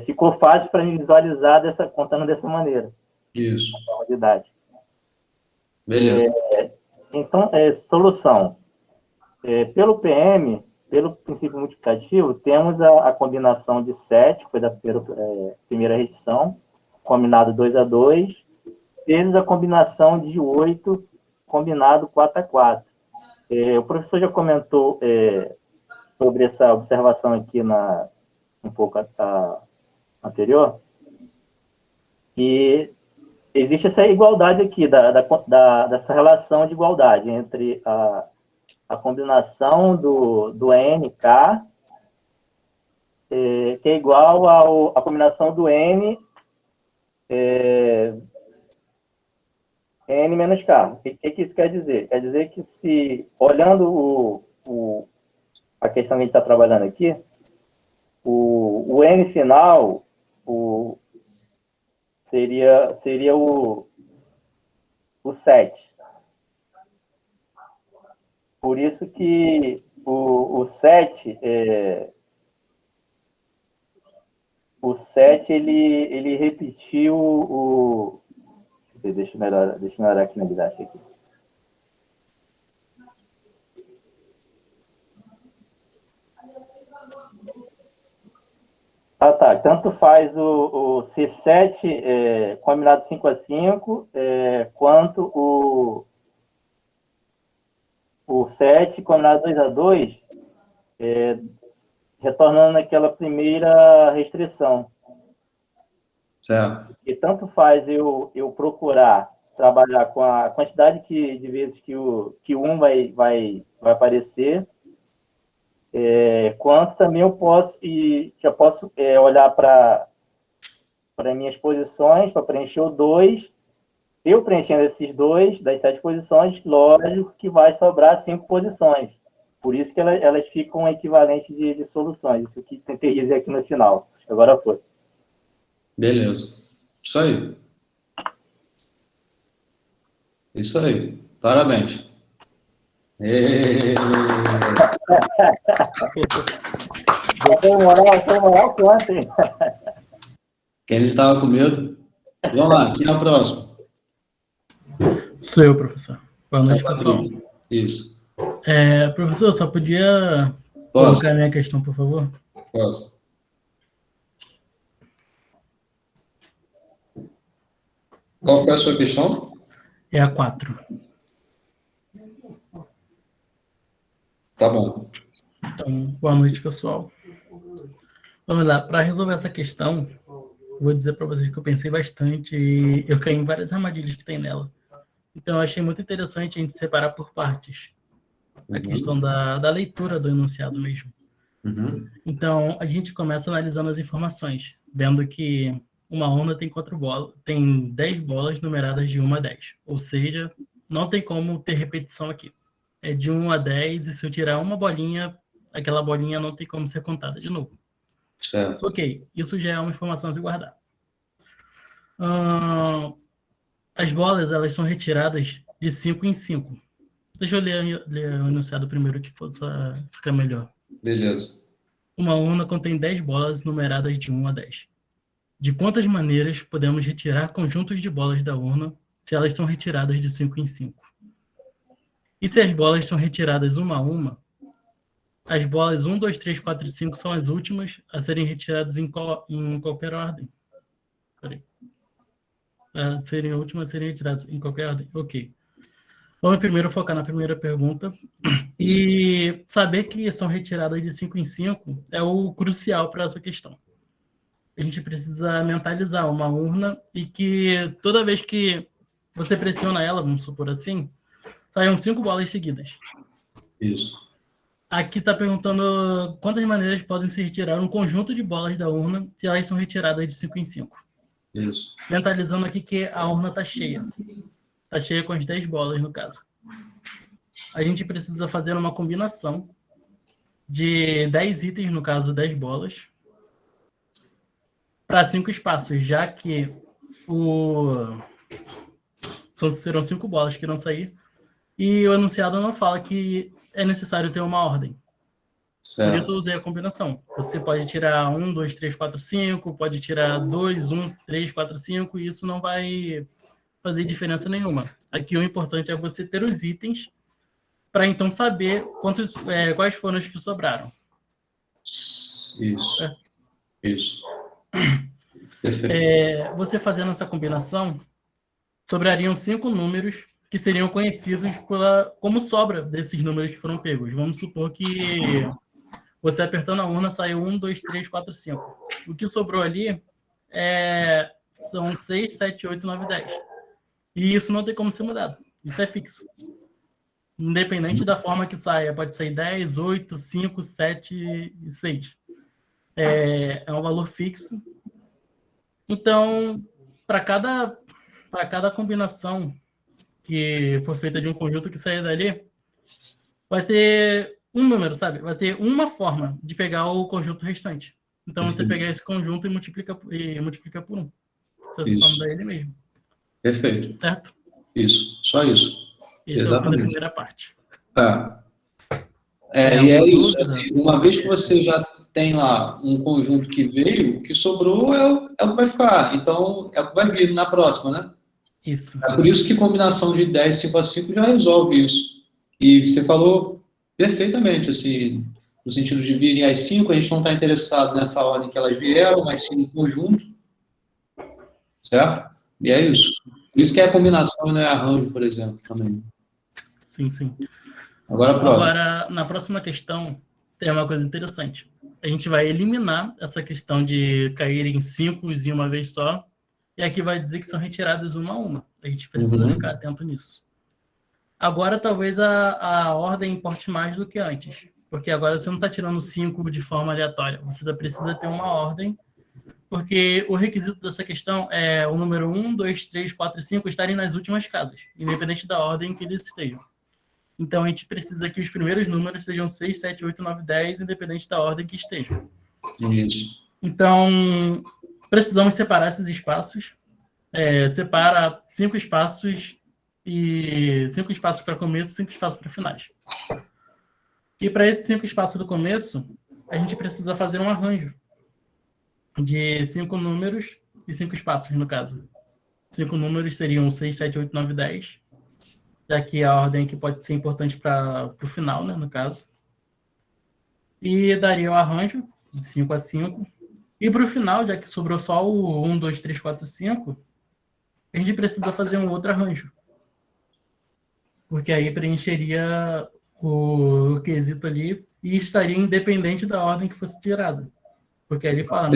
Ficou fácil para visualizar contando dessa maneira. Isso. A didática. Beleza. Então, solução. Pelo PM, pelo princípio multiplicativo, temos a combinação de 7, que foi da primeira restrição, combinado 2 a 2, vezes a combinação de 8, combinado 4 a 4. O professor já comentou sobre essa observação aqui um pouco anterior, e existe essa igualdade aqui, dessa relação de igualdade entre a combinação do NK, que é igual à combinação do N N menos K. O que isso quer dizer? Quer dizer que se, olhando a questão que a gente está trabalhando aqui, o N final seria o 7. Por isso que o 7, ele repetiu Deixa eu melhorar aqui na didática aqui. Tá. Tanto faz o C7 combinado 5x5, quanto o 7 combinado 2x2, retornando aquela primeira restrição. Certo. E tanto faz eu procurar trabalhar com a quantidade de vezes que o 1 vai aparecer, quanto também eu posso olhar para minhas posições, para preencher o 2. Eu preenchendo esses 2 das 7 posições, lógico que vai sobrar 5 posições. Por isso que elas ficam equivalentes de soluções. Isso que tentei dizer aqui no final. Agora foi. Beleza. Isso aí. Isso aí. Parabéns. Foi moral quanto, hein? Quem estava com medo? Vamos lá, quem é o próximo? Sou eu, professor. Boa noite, pessoal. Isso. Professor, só podia Posso? colocar a minha questão, por favor? Posso. Qual foi a sua questão? É a 4. Tá bom. Então, boa noite, pessoal. Vamos lá. Para resolver essa questão, vou dizer para vocês que eu pensei bastante e eu caí em várias armadilhas que tem nela. Então, eu achei muito interessante a gente separar por partes a questão da leitura do enunciado mesmo. Uhum. Então, a gente começa analisando as informações, vendo que uma urna tem 10 bolas numeradas de 1 a 10. Ou seja, não tem como ter repetição aqui. É de 1 a 10, e se eu tirar uma bolinha, aquela bolinha não tem como ser contada de novo. Certo. Ok, isso já é uma informação a se guardar. As bolas, elas são retiradas de 5 em 5. Deixa eu ler o enunciado primeiro, que fica melhor. Beleza. Uma urna contém 10 bolas numeradas de 1 a 10. De quantas maneiras podemos retirar conjuntos de bolas da urna se elas são retiradas de 5 em 5? E se as bolas são retiradas uma a uma, as bolas 1, 2, 3, 4 e 5 são as últimas a serem retiradas em qualquer ordem. Peraí. Serem últimas a serem retiradas em qualquer ordem. Ok. Vamos primeiro focar na primeira pergunta. E saber que são retiradas de 5 em 5 é o crucial para essa questão. A gente precisa mentalizar uma urna e que toda vez que você pressiona ela, vamos supor assim, saiam 5 bolas seguidas. Isso. Aqui está perguntando quantas maneiras podem se retirar um conjunto de bolas da urna se elas são retiradas de 5 em 5. Isso. Mentalizando aqui que a urna está cheia. Está cheia com as 10 bolas, no caso. A gente precisa fazer uma combinação de 10 itens, no caso 10 bolas, para 5 espaços, já que serão 5 bolas que irão sair, e o enunciado não fala que é necessário ter uma ordem. Certo. Por isso eu usei a combinação. Você pode tirar 1, 2, 3, 4, 5, pode tirar 2, 1, 3, 4, 5, e isso não vai fazer diferença nenhuma. Aqui o importante é você ter os itens para então saber quais foram os que sobraram. Isso. Isso. Perfeito. Você fazendo essa combinação, sobrariam 5 números que seriam conhecidos como sobra desses números que foram pegos. Vamos supor que você apertando a urna saiu 1, 2, 3, 4, 5. O que sobrou ali são 6, 7, 8, 9, 10. E isso não tem como ser mudado. Isso é fixo. Independente da forma que saia, pode sair 10, 8, 5, 7 e 6. É um valor fixo. Então, para cada combinação que for feita de um conjunto que sair dali, vai ter um número, sabe? Vai ter uma forma de pegar o conjunto restante. Então, você pegar esse conjunto e multiplica por 1. Você Isso. forma dele mesmo. Perfeito. Certo? Isso, só isso. Esse é o fim da Exatamente. primeira parte. E é alguma isso. dúvida? Assim, uma vez que você já tem lá um conjunto que veio, o que sobrou é o que vai ficar. Então, é o que vai vir na próxima, né? Isso. É por isso que combinação de 10, 5 a 5 já resolve isso. E você falou perfeitamente, assim, no sentido de virem as 5, a gente não está interessado nessa ordem que elas vieram, mas sim no conjunto. Certo? E é isso. Por isso que é a combinação e não é arranjo, por exemplo, também. Sim, sim. Agora a próxima. Agora, na próxima questão, tem uma coisa interessante. A gente vai eliminar essa questão de cair em 5 de uma vez só, e aqui vai dizer que são retiradas uma a uma. A gente precisa ficar atento nisso. Agora, talvez a ordem importe mais do que antes, porque agora você não está tirando 5 de forma aleatória. Você precisa ter uma ordem, porque o requisito dessa questão é o número 1, 2, 3, 4 e 5 estarem nas últimas casas, independente da ordem que eles estejam. Então, a gente precisa que os primeiros números sejam 6, 7, 8, 9, 10, independente da ordem que estejam. Isso. Então, precisamos separar esses espaços. Separa 5 espaços e 5 espaços para começo e 5 espaços para finais. E para esses 5 espaços do começo, a gente precisa fazer um arranjo de 5 números e 5 espaços, no caso. 5 números seriam 6, 7, 8, 9, 10. Já que a ordem que pode ser importante para o final, né, no caso. E daria o arranjo de 5 a 5. E para o final, já que sobrou só o 1, 2, 3, 4, 5, a gente precisa fazer um outro arranjo. Porque aí preencheria o quesito ali e estaria independente da ordem que fosse tirada. Porque aí ele fala...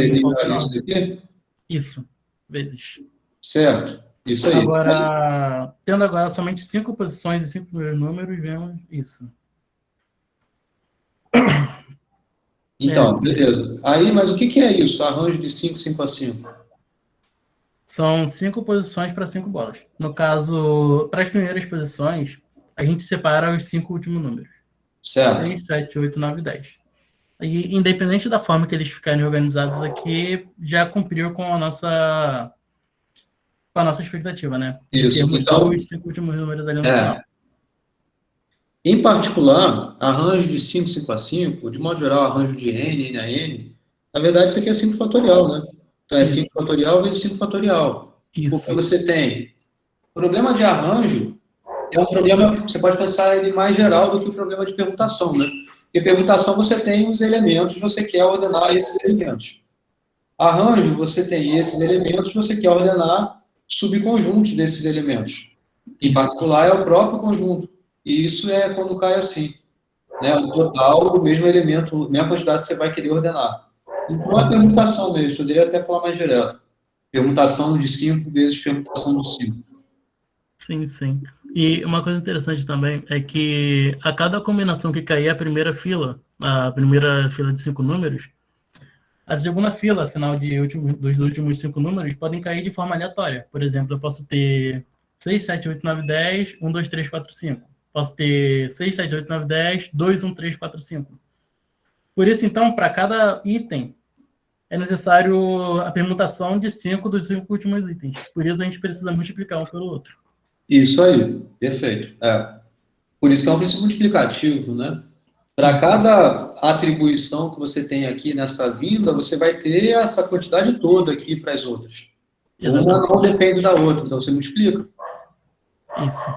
Isso aqui? Isso, vezes. Certo. Isso aí. Agora, tendo agora somente 5 posições e 5 primeiros números, vemos isso. Então, beleza. Aí, mas o que é isso? Arranjo de 5, 5 a 5? São 5 posições para 5 bolas. No caso, para as primeiras posições, a gente separa os 5 últimos números. Certo. 6, 7, 8, 9 e 10. E, independente da forma que eles ficarem organizados aqui, já cumpriu com a nossa expectativa, né? De Isso. termos Então, só os 5 últimos números ali no final. Em particular, arranjo de 5, 5 a 5, de modo geral, arranjo de N, N a N, na verdade, isso aqui é 5 fatorial, né? Então, é 5 fatorial vezes 5 fatorial. Isso. Porque você tem... O problema de arranjo é um problema, você pode pensar ele mais geral do que o problema de permutação, né? Porque permutação você tem os elementos, você quer ordenar esses elementos. Arranjo, você tem esses elementos, você quer ordenar subconjuntos desses elementos. Em particular, é o próprio conjunto. E isso é quando cai assim. Né? O total, o mesmo elemento, a mesma quantidade que você vai querer ordenar. Então, é permutação mesmo. Poderia até falar mais direto. Permutação de 5 vezes permutação de 5. Sim, sim. E uma coisa interessante também é que a cada combinação que cair a primeira fila de 5 números, a segunda fila, afinal dos últimos 5 números, podem cair de forma aleatória. Por exemplo, eu posso ter 6, 7, 8, 9, 10, 1, 2, 3, 4, 5. Posso ter 6, 7, 8, 9, 10, 2, 1, 3, 4, 5. Por isso, então, para cada item, é necessário a permutação de 5 dos 5 últimos itens. Por isso, a gente precisa multiplicar um pelo outro. Isso aí, perfeito. Por isso que é um princípio multiplicativo, né? Para cada atribuição que você tem aqui nessa vinda, você vai ter essa quantidade toda aqui para as outras. Exatamente. Uma não depende da outra, então você multiplica. Isso.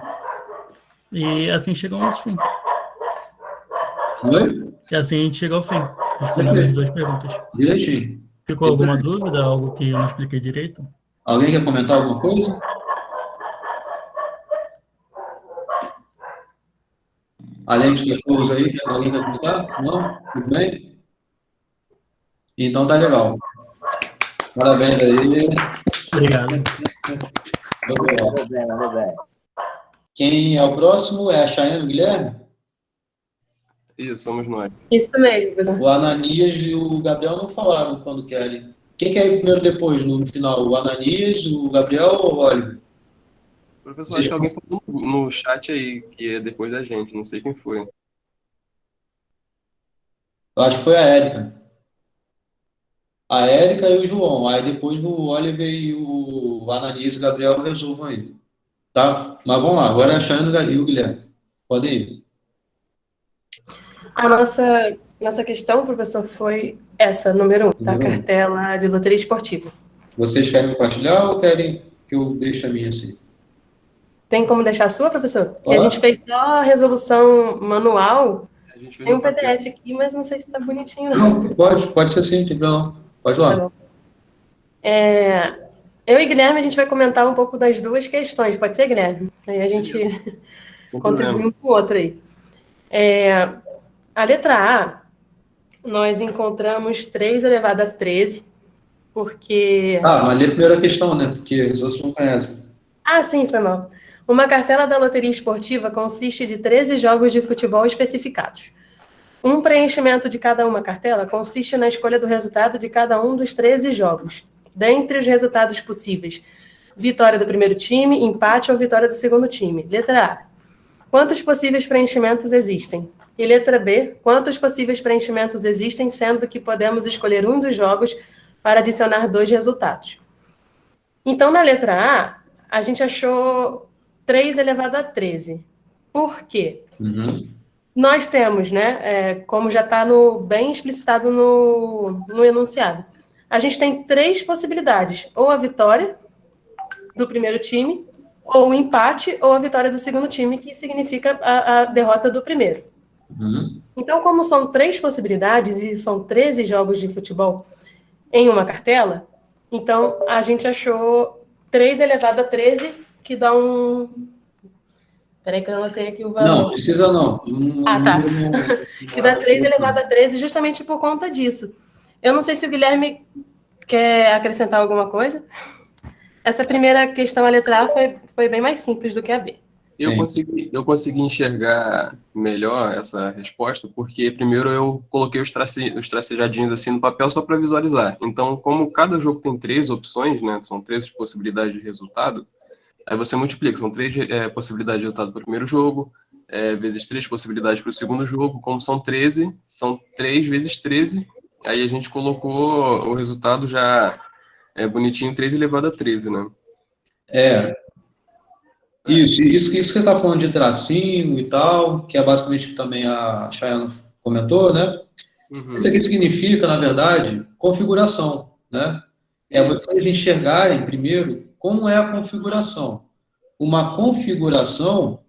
E assim chegamos ao fim. Oi? E assim a gente chega ao fim, respondendo as 2 perguntas. Direitinho. Ficou alguma dúvida, algo que eu não expliquei direito? Alguém quer comentar alguma coisa? Além de pessoas aí, alguém quer comentar? Não? Tudo bem? Então tá legal. Parabéns aí. Obrigado. Mandou bem. Quem é o próximo? É a Chayane Guilherme? Isso, somos nós. Isso mesmo, professor. O Ananias e o Gabriel não falaram quando querem. Quem quer ir primeiro depois, no final? O Ananias, o Gabriel ou o Oliver? Professor, acho que alguém falou no chat aí, que é depois da gente, não sei quem foi. Eu acho que foi a Érica. A Érica e o João. Aí depois o Oliver e o Ananias e o Gabriel resolvam aí. Tá? Mas vamos lá. Agora é a Chayane e o Guilherme. Podem ir. A nossa questão, professor, foi essa, número 1, da Número 1. cartela de loteria esportiva. Vocês querem compartilhar ou querem que eu deixe a minha assim? Tem como deixar a sua, professor? E a Pode. gente fez só a resolução manual. A gente fez Tem um no papel. PDF aqui, mas não sei se está bonitinho, não. Não, pode ser sim, tem problema. Pode ir Tá lá. bom. Eu e Guilherme, a gente vai comentar um pouco das duas questões. Pode ser, Guilherme? Aí a gente Sem contribui problema. um com o outro aí. A letra A, nós encontramos 3 elevado a 13, porque... Ah, mas lê a primeira questão, né? Porque os outros não conhecem. Ah, sim, foi mal. Uma cartela da loteria esportiva consiste de 13 jogos de futebol especificados. Um preenchimento de cada uma cartela consiste na escolha do resultado de cada um dos 13 jogos. Dentre os resultados possíveis, vitória do primeiro time, empate ou vitória do segundo time. Letra A. Quantos possíveis preenchimentos existem? E letra B. Quantos possíveis preenchimentos existem, sendo que podemos escolher um dos jogos para adicionar 2 resultados? Então, na letra A gente achou 3 elevado a 13. Por quê? Nós temos, né, como já está bem explicitado no enunciado, a gente tem 3 possibilidades, ou a vitória do primeiro time, ou o empate, ou a vitória do segundo time, que significa a derrota do primeiro. Então, como são 3 possibilidades e são 13 jogos de futebol em uma cartela, então a gente achou 3 elevado a 13, que dá um... Peraí que eu anotei aqui o valor. Não, precisa não. Ah, tá. Que dá 3 elevado a 13 justamente por conta disso. Eu não sei se o Guilherme quer acrescentar alguma coisa. Essa primeira questão, a letra A, foi bem mais simples do que a B. Eu consegui enxergar melhor essa resposta, porque primeiro eu coloquei os tracejadinhos assim no papel só para visualizar. Então, como cada jogo tem 3 opções, né, são 3 possibilidades de resultado, aí você multiplica, são 3 possibilidades de resultado para o primeiro jogo, vezes 3 possibilidades para o segundo jogo, como são 13, são 3 vezes 13, aí a gente colocou o resultado já bonitinho, 3 elevado a 13, né? Isso que você está falando de tracinho e tal, que é basicamente também a Chayana comentou, né? Isso aqui significa, na verdade, configuração, né? É vocês enxergarem primeiro como é a configuração. Uma configuração,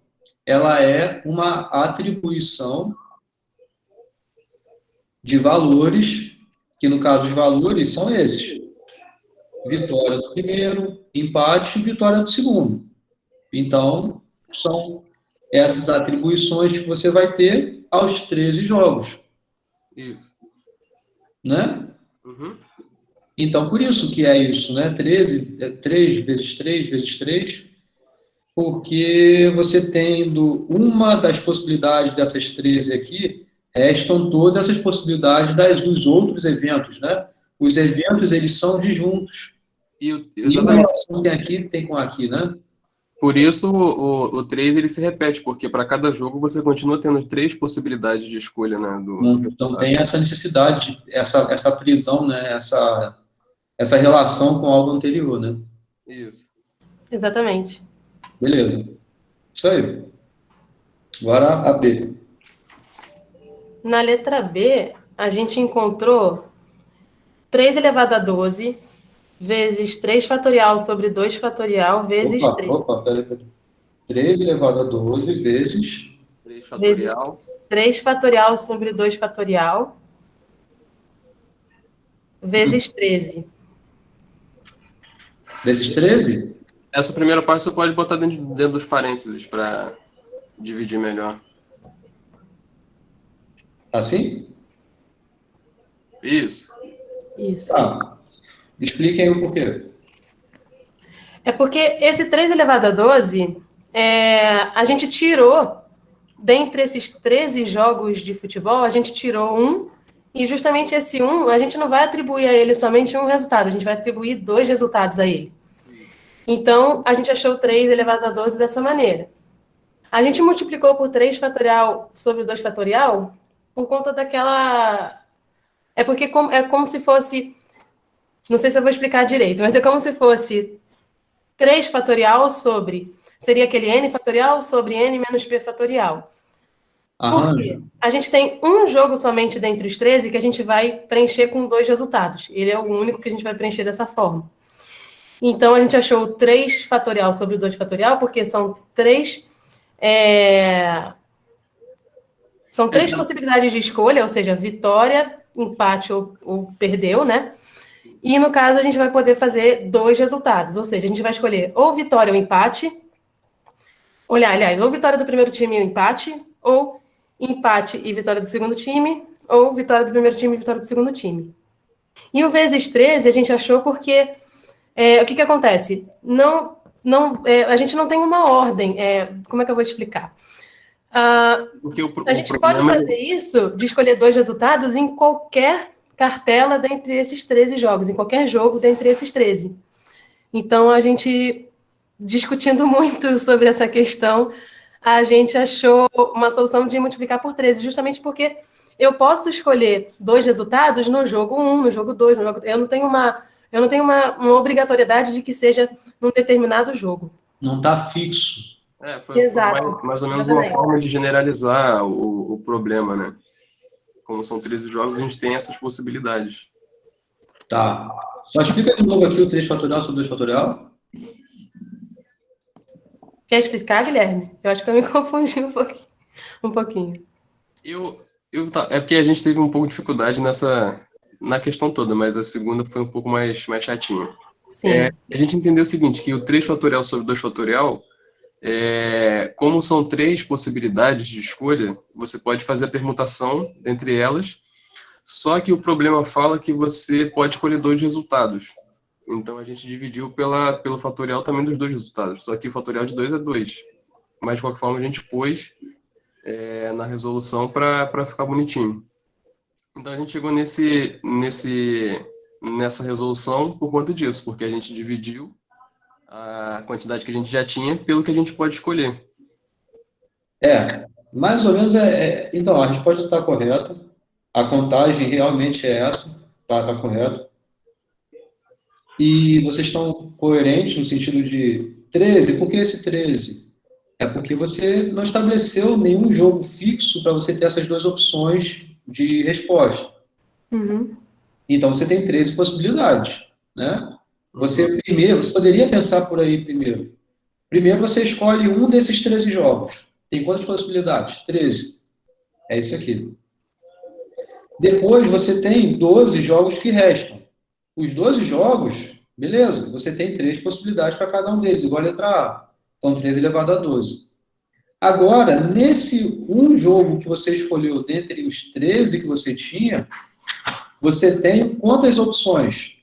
ela é uma atribuição de valores, que no caso de valores são esses. Vitória do primeiro, empate e vitória do segundo. Então, são essas atribuições que você vai ter aos 13 jogos. Isso. Né? Então, por isso que é isso, né? 3 vezes 3 vezes 3, porque você tendo uma das possibilidades dessas 13 aqui, restam todas essas possibilidades dos outros eventos, né? Os eventos, eles são disjuntos. E uma relação tem aqui, tem com aqui, né? Por isso, o 3 ele se repete, porque para cada jogo você continua tendo 3 possibilidades de escolha, né? Então tem essa necessidade, essa prisão, né? Essa relação com algo anterior, né? Isso. Exatamente. Beleza. Isso aí. Agora a B. Na letra B, a gente encontrou 3 elevado a 12 vezes 3 fatorial sobre 2 fatorial vezes 3. Peraí. 3 elevado a 12 vezes 3 fatorial. Vezes 3 fatorial sobre 2 fatorial vezes 13. Vezes 13? Essa primeira parte você pode botar dentro dos parênteses para dividir melhor. Assim? Isso. Tá. Expliquem aí o porquê. É porque esse 3 elevado a 12, a gente tirou, dentre esses 13 jogos de futebol, a gente tirou um, e justamente esse um, a gente não vai atribuir a ele somente um resultado, a gente vai atribuir 2 resultados a ele. Então, a gente achou 3 elevado a 12 dessa maneira. A gente multiplicou por 3 fatorial sobre 2 fatorial por conta daquela... É porque é como se fosse... Não sei se eu vou explicar direito, mas é como se fosse 3 fatorial sobre... Seria aquele n fatorial sobre n menos p fatorial. Por quê? A gente tem um jogo somente dentre os 13 que a gente vai preencher com 2 resultados. Ele é o único que a gente vai preencher dessa forma. Então, a gente achou 3 fatorial sobre 2 fatorial, porque são 3... São 3 possibilidades de escolha, ou seja, vitória, empate ou perdeu, né? E, no caso, a gente vai poder fazer 2 resultados. Ou seja, a gente vai escolher ou vitória ou empate. Aliás, ou vitória do primeiro time e empate, ou empate e vitória do segundo time, ou vitória do primeiro time e vitória do segundo time. E o vezes 13 a gente achou porque... o que acontece? A gente não tem uma ordem. Como é que eu vou explicar? A gente pode fazer isso, de escolher 2 resultados, em qualquer cartela dentre esses 13 jogos, em qualquer jogo dentre esses 13. Então, a gente, discutindo muito sobre essa questão, a gente achou uma solução de multiplicar por 13, justamente porque eu posso escolher 2 resultados no jogo 1, no jogo 2, eu não tenho uma obrigatoriedade de que seja num determinado jogo. Não está fixo. Foi Exato. mais ou menos uma forma de generalizar o problema, né? Como são 13 jogos, a gente tem essas possibilidades. Tá. Só explica de novo aqui o 3 fatorial sobre 2 fatorial. Quer explicar, Guilherme? Eu acho que eu me confundi um pouquinho. É porque a gente teve um pouco de dificuldade na questão toda, mas a segunda foi um pouco mais chatinha. Sim. A gente entendeu o seguinte, que o 3 fatorial sobre 2 fatorial, como são 3 possibilidades de escolha, você pode fazer a permutação entre elas, só que o problema fala que você pode escolher 2 resultados. Então a gente dividiu pelo fatorial também dos 2 resultados, só que o fatorial de 2 é 2. Mas de qualquer forma a gente pôs na resolução para ficar bonitinho. Então a gente chegou nessa resolução por conta disso, porque a gente dividiu a quantidade que a gente já tinha pelo que a gente pode escolher. Mais ou menos então, a resposta está correta, a contagem realmente é essa, tá correto. E vocês estão coerentes no sentido de 13, por que esse 13? É porque você não estabeleceu nenhum jogo fixo para você ter essas 2 opções de resposta. Uhum. Então, você tem 13 possibilidades, né? Você poderia pensar por aí primeiro. Primeiro, você escolhe um desses 13 jogos. Tem quantas possibilidades? 13. É isso aqui. Depois, você tem 12 jogos que restam. Os 12 jogos, beleza, você tem 3 possibilidades para cada um deles, igual a letra A. Então, 13 elevado a 12. Agora, nesse um jogo que você escolheu dentre os 13 que você tinha, você tem quantas opções?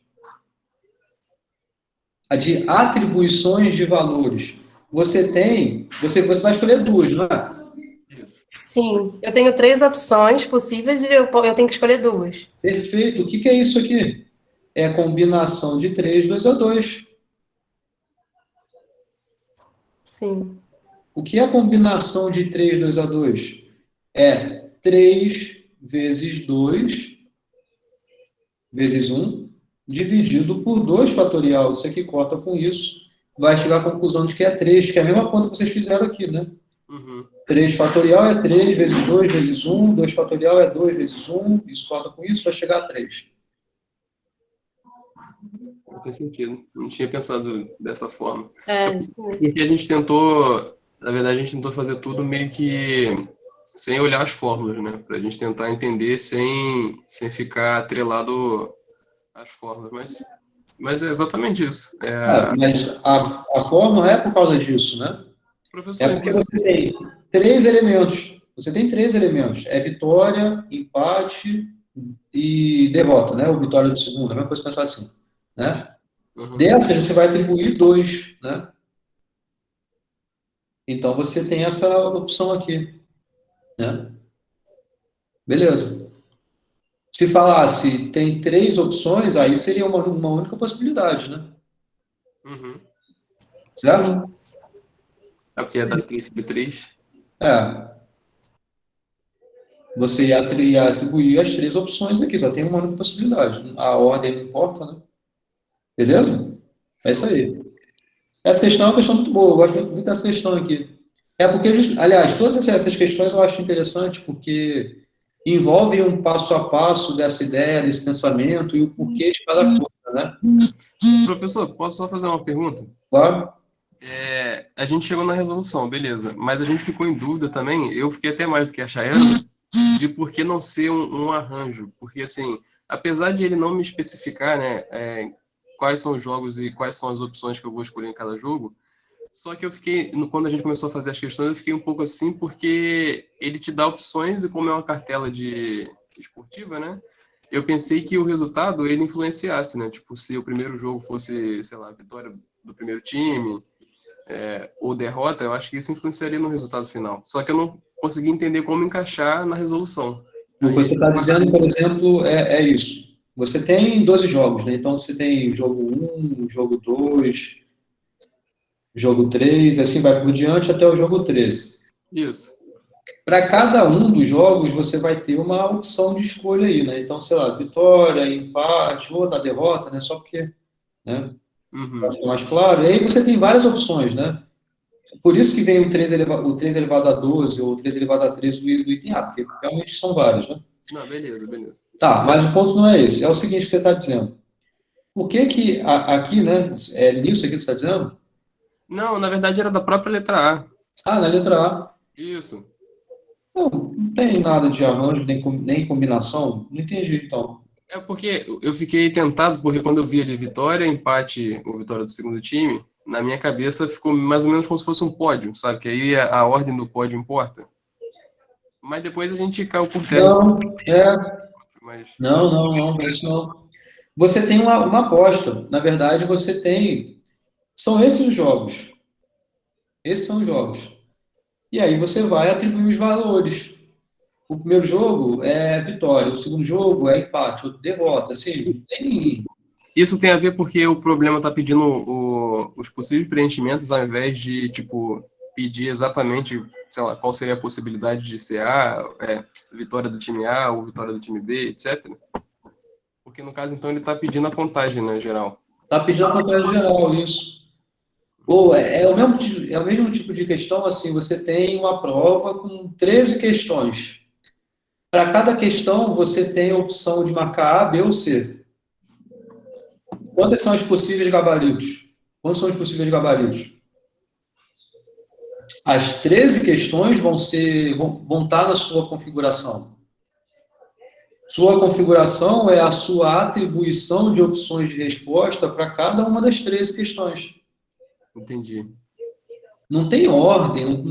A de atribuições de valores. Você vai escolher 2, não é? Sim, eu tenho 3 opções possíveis e eu tenho que escolher 2. Perfeito. O que é isso aqui? É a combinação de 3, 2 a 2. Sim. O que é a combinação de 3, 2 a 2? É 3 vezes 2 vezes 1 dividido por 2 fatorial. Isso aqui corta com isso. Vai chegar à conclusão de que é 3, que é a mesma conta que vocês fizeram aqui, né? 3 fatorial é 3 vezes 2 vezes 1, 2 fatorial é 2 vezes 1, isso corta com isso, vai chegar a 3. Não faz sentido. Não tinha pensado dessa forma. Sim. Porque a gente tentou, na verdade, a gente tentou fazer tudo meio que sem olhar as fórmulas, né? Pra gente tentar entender sem ficar atrelado às fórmulas. Mas é exatamente isso. Mas a fórmula é por causa disso, né? Professor, É porque você tem 3 elementos. Você tem 3 elementos. É vitória, empate e derrota, né? Ou vitória do segundo. É a mesma coisa pensar assim, né? Dessas, você vai atribuir 2, né? Então, você tem essa opção aqui, né? Beleza. Se falasse tem 3 opções, aí seria uma única possibilidade, né? Certo? Sim. É porque é das 3 sobre 3. É. Você ia atribuir as 3 opções aqui, só tem uma única possibilidade. A ordem não importa, né? Beleza? É isso aí. Essa questão é uma questão muito boa, eu gosto muito dessa questão aqui. É porque, aliás, todas essas questões eu acho interessante porque envolvem um passo a passo dessa ideia, desse pensamento e o porquê de cada coisa, né? Professor, posso só fazer uma pergunta? Claro. A gente chegou na resolução, beleza. Mas a gente ficou em dúvida também, eu fiquei até mais do que a Chayana, de por que não ser um arranjo. Porque, assim, apesar de ele não me especificar, né, quais são os jogos e quais são as opções que eu vou escolher em cada jogo, só que eu fiquei, quando a gente começou a fazer as questões, eu fiquei um pouco assim, porque ele te dá opções e como é uma cartela de esportiva, né? Eu pensei que o resultado ele influenciasse, né? Tipo, se o primeiro jogo fosse, sei lá, vitória do primeiro time, ou derrota, eu acho que isso influenciaria no resultado final. Só que eu não consegui entender como encaixar na resolução. O que você está dizendo, por exemplo, é isso. Você tem 12 jogos, né? Então você tem jogo 1, jogo 2, jogo 3, assim vai por diante até o jogo 13. Isso. Para cada um dos jogos, você vai ter uma opção de escolha aí, né? Então, sei lá, vitória, empate, ou da derrota, né? Só porque, né? Para ficar mais claro. E aí você tem várias opções, né? Por isso que vem o 3 elevado a 12 ou o 3 elevado a 13 do item A, porque realmente são vários, né? Não, beleza, beleza. Tá, mas o ponto não é esse. É o seguinte que você está dizendo. Por que que aqui, né? É nisso aqui que você está dizendo? Não, na verdade era da própria letra A. Ah, na letra A. Isso. Não tem nada de arranjo, nem combinação. Não entendi, então. É porque eu fiquei tentado, porque quando eu vi ali vitória, empate ou vitória do segundo time, na minha cabeça ficou mais ou menos como se fosse um pódio, sabe? Que aí a ordem do pódio importa. Mas depois a gente caiu por terra. Mas... Não, isso não. Você tem uma aposta. Na verdade, você tem. São esses os jogos. Esses são os jogos. E aí você vai atribuir os valores. O primeiro jogo é vitória, o segundo jogo é empate, outro derrota. Assim, tem. Isso tem a ver porque o problema está pedindo os possíveis preenchimentos ao invés de, tipo, pedir exatamente, sei lá, qual seria a possibilidade de ser vitória do time A ou vitória do time B, etc. Porque no caso, então, ele está pedindo a contagem, né, geral. Está pedindo a contagem geral, isso. Ou é o mesmo tipo de questão, assim, você tem uma prova com 13 questões. Para cada questão, você tem a opção de marcar A, B ou C. Quantos são os possíveis gabaritos? Quantos são os possíveis gabaritos? As 13 questões vão estar na sua configuração. Sua configuração é a sua atribuição de opções de resposta para cada uma das 13 questões. Entendi. Não tem ordem,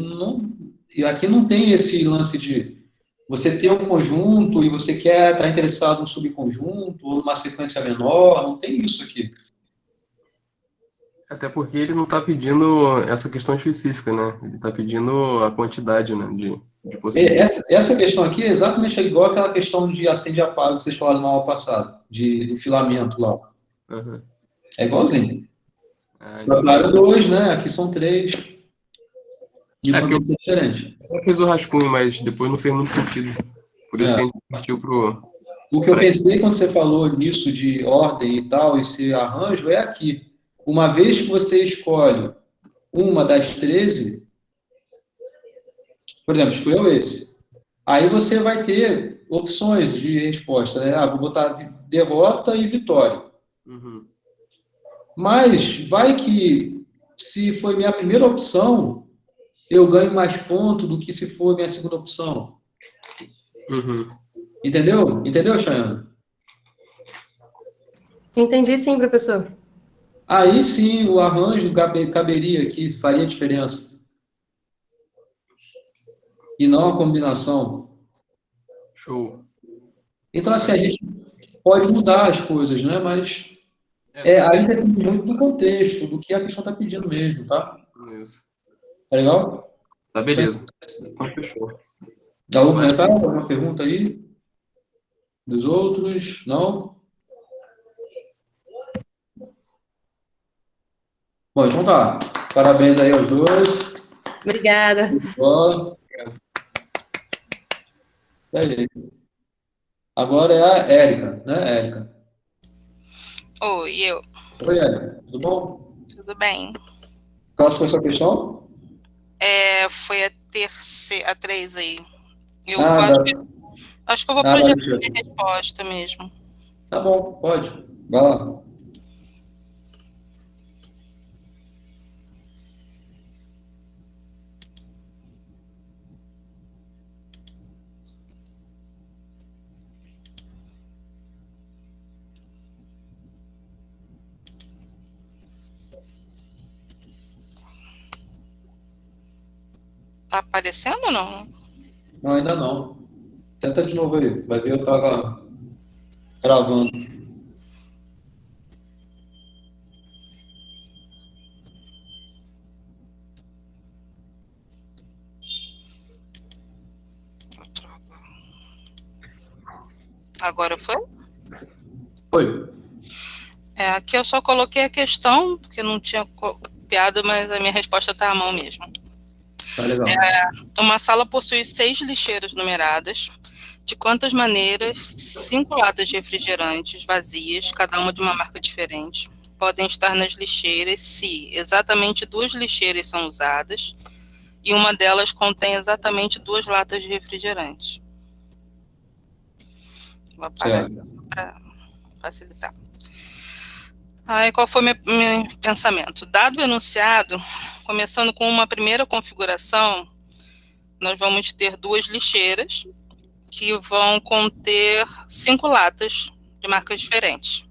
e aqui não tem esse lance de você ter um conjunto e você quer estar interessado no subconjunto ou numa sequência menor, não tem isso aqui. Até porque ele não está pedindo essa questão específica, né? Ele está pedindo a quantidade, né, de possibilidades. Essa questão aqui é exatamente igual àquela questão de acende e apaga que vocês falaram na aula passada, do filamento lá. Uhum. É igualzinho. Então... Claro, 2, né? Aqui são 3. E o conteúdo é diferente. Eu fiz o rascunho, mas depois não fez muito sentido. Por isso que a gente partiu pro... O que eu pensei quando você falou nisso de ordem e tal, esse arranjo, é aqui. Uma vez que você escolhe uma das 13, por exemplo, escolheu esse. Aí você vai ter opções de resposta, né? Vou botar derrota e vitória. Uhum. Mas vai que, se foi minha primeira opção, eu ganho mais ponto do que se for minha segunda opção. Uhum. Entendeu? Entendeu, Chayana? Entendi sim, professor. Aí sim o arranjo caberia aqui, faria diferença. E não a combinação. Show. Então, assim, a gente pode mudar as coisas, né? Mas aí depende muito do contexto, do que a questão está pedindo mesmo, tá? Isso. Tá legal? Tá, beleza. Então, fechou. Dá algum comentário, alguma pergunta aí? Dos outros? Não? Bom, então tá. Parabéns aí aos dois. Obrigada. Boa. Agora é a Érica, né, Érica? Oi, eu. Oi, Érica. Tudo bom? Tudo bem? Qual foi a sua questão? Foi a terceira, a 3 aí. Eu acho que eu vou pro deixa direito de resposta mesmo. Tá bom, pode. Vai lá. Tá aparecendo ou não? Não, ainda não. Tenta de novo aí. Vai ver, eu tava gravando. Agora foi? Foi. Aqui eu só coloquei a questão, porque não tinha copiado, mas a minha resposta tá à mão mesmo. Tá legal. Uma sala possui 6 lixeiras numeradas. De quantas maneiras 5 latas de refrigerantes vazias, cada uma de uma marca diferente, podem estar nas lixeiras se exatamente 2 lixeiras são usadas e uma delas contém exatamente 2 latas de refrigerante? Vou apagar para facilitar. Aí, qual foi meu pensamento? Dado o enunciado, começando com uma primeira configuração, nós vamos ter 2 lixeiras que vão conter 5 latas de marcas diferentes,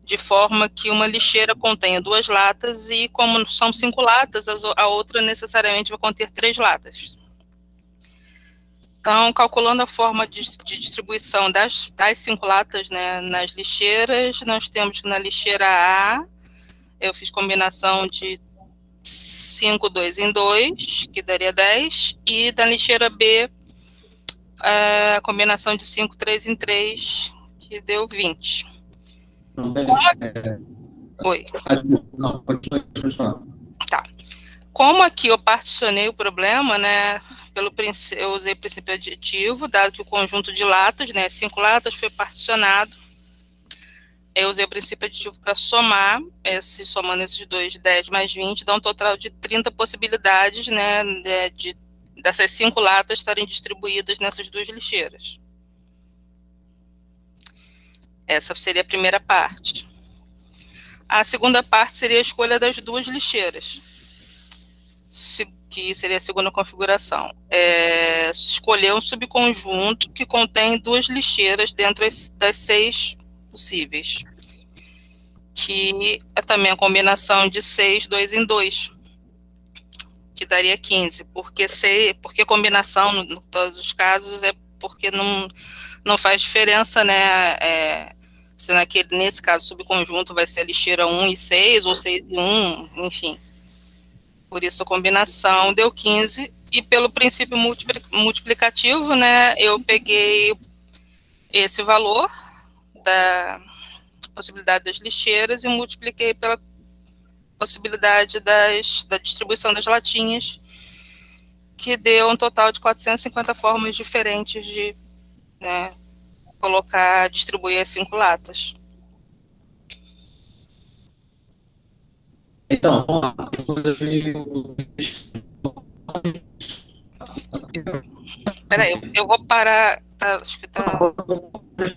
de forma que uma lixeira contenha 2 latas e, como são 5 latas, a outra necessariamente vai conter 3 latas. Então, calculando a forma de distribuição das 5 latas, né, nas lixeiras, nós temos que na lixeira A, eu fiz combinação de 5, 2 em 2, que daria 10, e da lixeira B, a combinação de 5, 3 em 3, que deu 20. Oi. Não, continua. Tá. Como aqui eu particionei o problema, né, eu usei o princípio aditivo, dado que o conjunto de latas, né, 5 latas, foi particionado. Eu usei o princípio aditivo para somar, somando esses dois, 10 mais 20, dá um total de 30 possibilidades, né, dessas 5 latas estarem distribuídas nessas 2 lixeiras. Essa seria a primeira parte. A segunda parte seria a escolha das 2 lixeiras, que seria a segunda configuração. Escolher um subconjunto que contém 2 lixeiras dentro das 6 possíveis, que é também a combinação de 6, 2 em 2, que daria 15, porque combinação, em todos os casos, é porque não faz diferença, né, se nesse caso, subconjunto vai ser a lixeira 1 e 6, ou 6 e 1, enfim. Por isso a combinação deu 15, e pelo princípio multiplicativo, né, eu peguei esse valor da possibilidade das lixeiras e multipliquei pela possibilidade da distribuição das latinhas, que deu um total de 450 formas diferentes de, né, distribuir as 5 latas. Então, Peraí, eu vou parar. Acho que tá.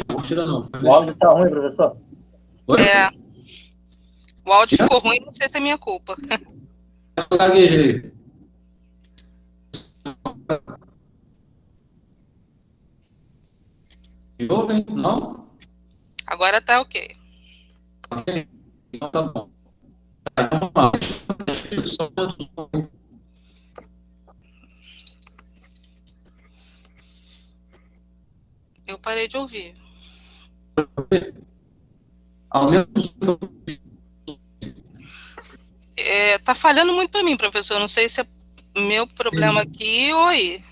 Não tira não. O áudio tá ruim, professor? O áudio ficou ruim, não sei se é minha culpa. Eu gaguejei. Não? Agora tá ok. Ok. Então tá bom. Então, vamos lá. Eu parei de ouvir. Ao menos Tá falhando muito para mim, professor. Não sei se é meu problema aqui ou aí.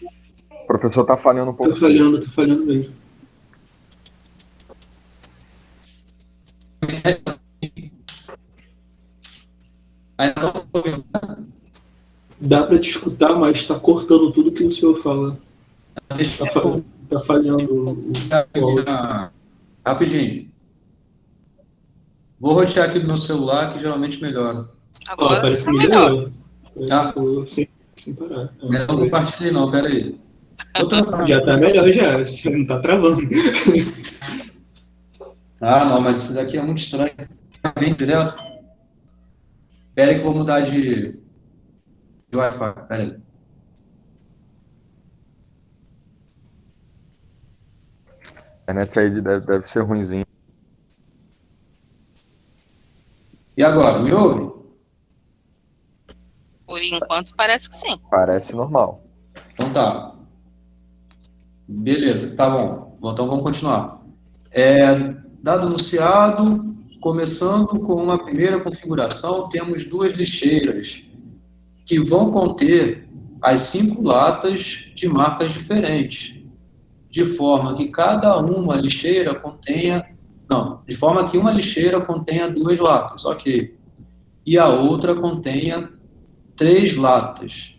O professor tá falhando um pouco. Tá falhando mesmo. Aí não, Dá para te escutar, mas está cortando tudo que o senhor fala. Tá falhando o áudio. rapidinho. Vou rotear aqui do meu celular, que geralmente melhora. Ó, parece que melhorou. Sem parar. Não compartilhei não, peraí. Já tá melhor, já não tá travando. Não, mas isso daqui é muito estranho. Vem direto. Pera aí que eu vou mudar de Wi-Fi, pera aí. A internet aí deve ser ruimzinho. E agora, me ouve? Por enquanto, parece que sim. Parece normal. Então tá. Beleza, tá bom. Então vamos continuar. Dado anunciado, começando com uma primeira configuração, temos 2 lixeiras que vão conter as 5 latas de marcas diferentes, de forma que cada uma lixeira contenha... Não, de forma que uma lixeira contenha 2 latas, ok. E a outra contenha 3 latas.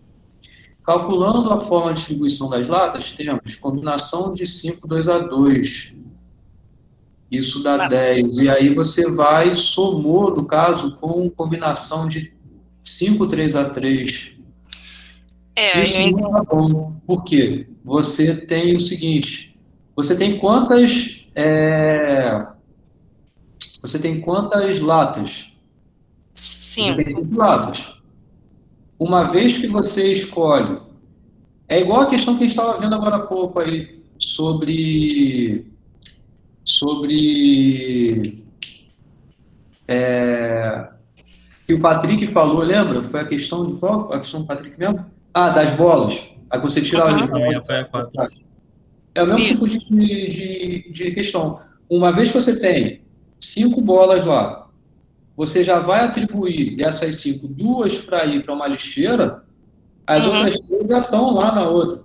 Calculando a forma de distribuição das latas, temos combinação de 5, 2 a 2. Isso dá 10. E aí você vai, somou, no caso, com combinação de 5, 3 a 3. Isso não é bom. Por quê? Você tem o seguinte, você tem quantas latas? 5. 5 latas. Uma vez que você escolhe, é igual a questão que a gente estava vendo agora há pouco aí, sobre que o Patrick falou, lembra? Foi a questão de qual? A questão do Patrick mesmo? Das bolas. Aí você tira É o mesmo tipo de questão. Uma vez que você tem 5 bolas lá, você já vai atribuir dessas 5, 2 para ir para uma lixeira, as outras 3 já estão lá na outra.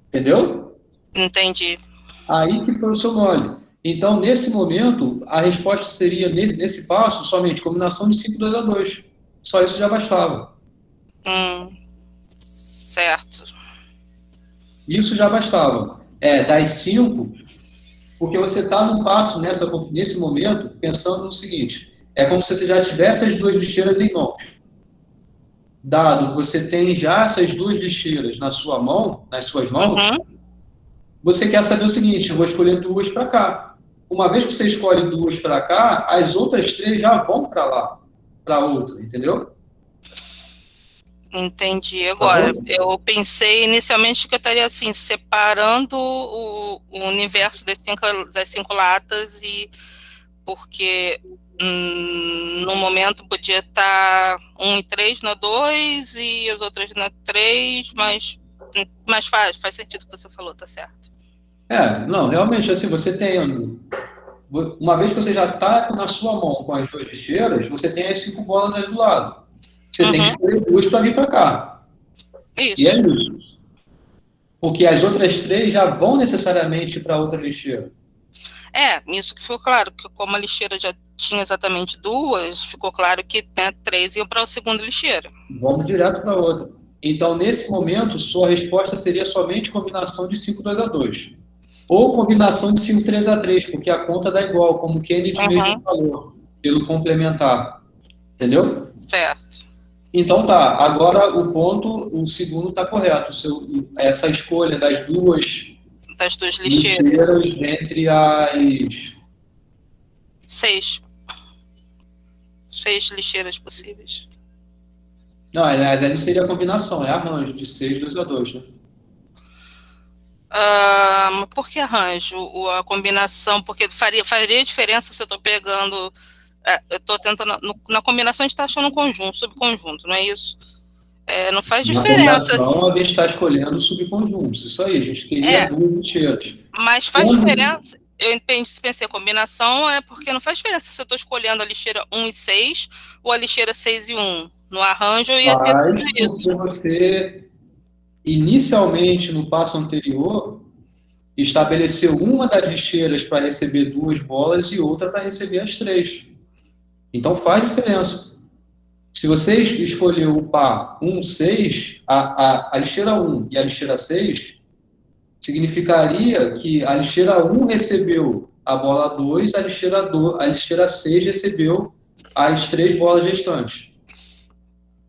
Entendeu? Entendi. Aí que foi o seu mole. Então, nesse momento, a resposta seria, nesse passo, somente combinação de 5, 2 a 2. Só isso já bastava. Certo. Isso já bastava. Das 5, porque você está num passo, nesse momento, pensando no seguinte, é como se você já tivesse as 2 lixeiras em mãos. Dado que você tem já essas 2 lixeiras nas suas mãos, você quer saber o seguinte, eu vou escolher 2 para cá. Uma vez que você escolhe 2 para cá, as outras 3 já vão para lá, para outra, entendeu? Entendi. Agora, eu pensei inicialmente que eu estaria assim, separando o universo das 5 latas, porque no momento podia estar 1 e 3 na 2 e as outras na 3, mas faz sentido o que você falou, tá certo. Não, realmente, assim, você tem... Uma vez que você já está na sua mão com as 2 lixeiras, você tem as 5 bolas aí do lado. Você tem que escolher 2 para vir para cá. Isso. E é isso. Porque as outras 3 já vão necessariamente para outra lixeira. Isso que ficou claro, que como a lixeira já tinha exatamente 2, ficou claro que 3 iam para a segunda lixeira. Vamos direto para outra. Então, nesse momento, sua resposta seria somente combinação de 5, 2 a 2. Ou combinação de 5, 3 a 3, porque a conta dá igual, como o Kennedy mesmo falou, pelo complementar. Entendeu? Certo. Então tá, agora o segundo está correto. Essa escolha das 2 lixeiras entre as 6 lixeiras possíveis. Não, aliás, aí não seria a combinação, é arranjo de 6, 2 a 2, né? Por que arranjo? A combinação, porque faria diferença se eu estou pegando... eu estou tentando... Na combinação a gente está achando um conjunto, subconjunto, não é isso? Não faz diferença. Na combinação a gente está escolhendo subconjuntos, isso aí, a gente queria 2 lixeiras. Mas faz diferença... Eu pensei, a combinação porque não faz diferença se eu estou escolhendo a lixeira 1 e 6 ou a lixeira 6 e 1. No arranjo eu ia ter tudo isso. Porque você, inicialmente, no passo anterior, estabeleceu uma das lixeiras para receber 2 bolas e outra para receber as 3. Então faz diferença. Se você escolheu o par 1, 6, a lixeira 1 e a lixeira 6, significaria que a lixeira 1 recebeu a bola 2, a lixeira 6 recebeu as 3 bolas restantes.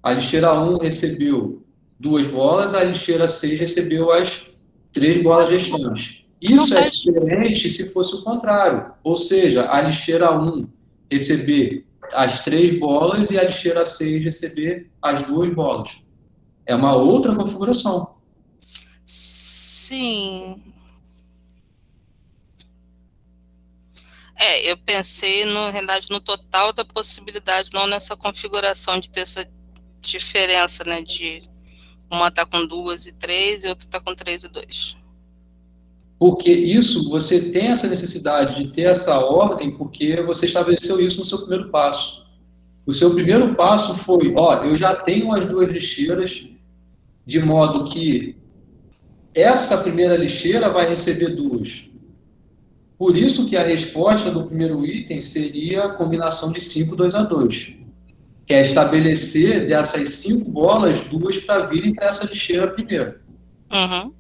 A lixeira 1 recebeu 2 bolas, a lixeira 6 recebeu as 3 bolas restantes. Isso é diferente se fosse o contrário, ou seja, a lixeira 1 receber as 3 bolas e a lixeira 6 receber as 2 bolas. É uma outra configuração. Sim. Eu pensei, na realidade, no total da possibilidade, não nessa configuração de ter essa diferença, né? De uma tá com 2 e 3 e outra tá com 3 e 2. Porque isso, você tem essa necessidade de ter essa ordem porque você estabeleceu isso no seu primeiro passo. O seu primeiro passo foi, eu já tenho as 2 lixeiras, de modo que essa primeira lixeira vai receber 2. Por isso que a resposta do primeiro item seria a combinação de 5, 2 a 2. Que é estabelecer dessas 5 bolas, 2 para virem para essa lixeira primeiro. Uhum.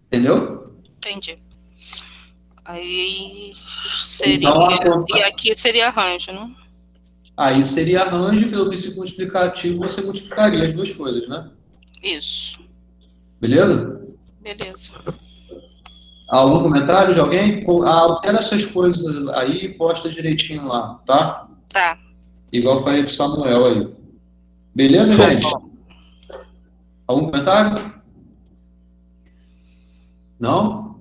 Entendeu? Entendi. Aí seria... Então, E aqui seria arranjo, né? Aí seria arranjo, pelo princípio multiplicativo, você multiplicaria as 2 coisas, né? Isso. Beleza? Beleza. Algum comentário de alguém? Altera essas coisas aí e posta direitinho lá, tá? Tá. Igual eu falei pro Samuel aí. Beleza, gente? Algum comentário? Não?